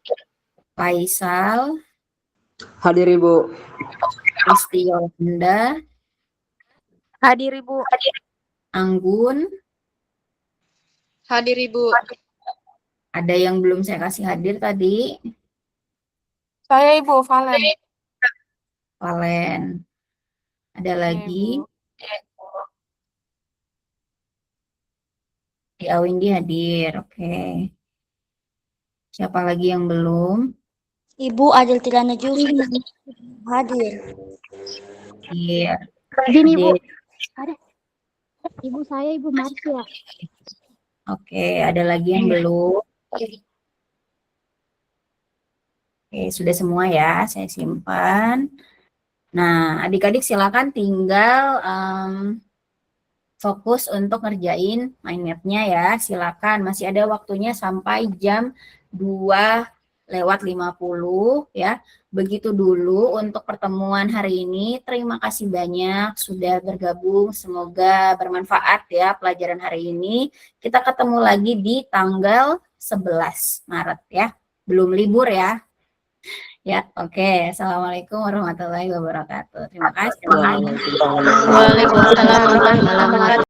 Faisal, Hadir Ibu. Kristi Yolanda, Hadir Ibu. Anggun. Hadir Ibu. Ada yang belum saya kasih hadir tadi? Saya Ibu, Valen. Valen. Ada lagi? Ya, Windy hadir. Oke. Siapa lagi yang belum? Ibu Adel Tirana Jufri hadir. Iya. Izin Ibu. Hadir. Ada. Ibu saya Ibu Marsha. Oke, ada lagi yang belum? Oke, sudah semua ya, saya simpan. Nah, adik-adik silakan tinggal fokus untuk ngerjain mind map-nya ya. Silakan, masih ada waktunya sampai jam 2:50 ya. Begitu dulu untuk pertemuan hari ini. Terima kasih banyak sudah bergabung. Semoga bermanfaat ya pelajaran hari ini. Kita ketemu lagi di tanggal 11 Maret ya. Belum libur ya. Ya, oke. Assalamualaikum warahmatullahi wabarakatuh. Terima kasih. Waalaikumsalam warahmatullahi wabarakatuh.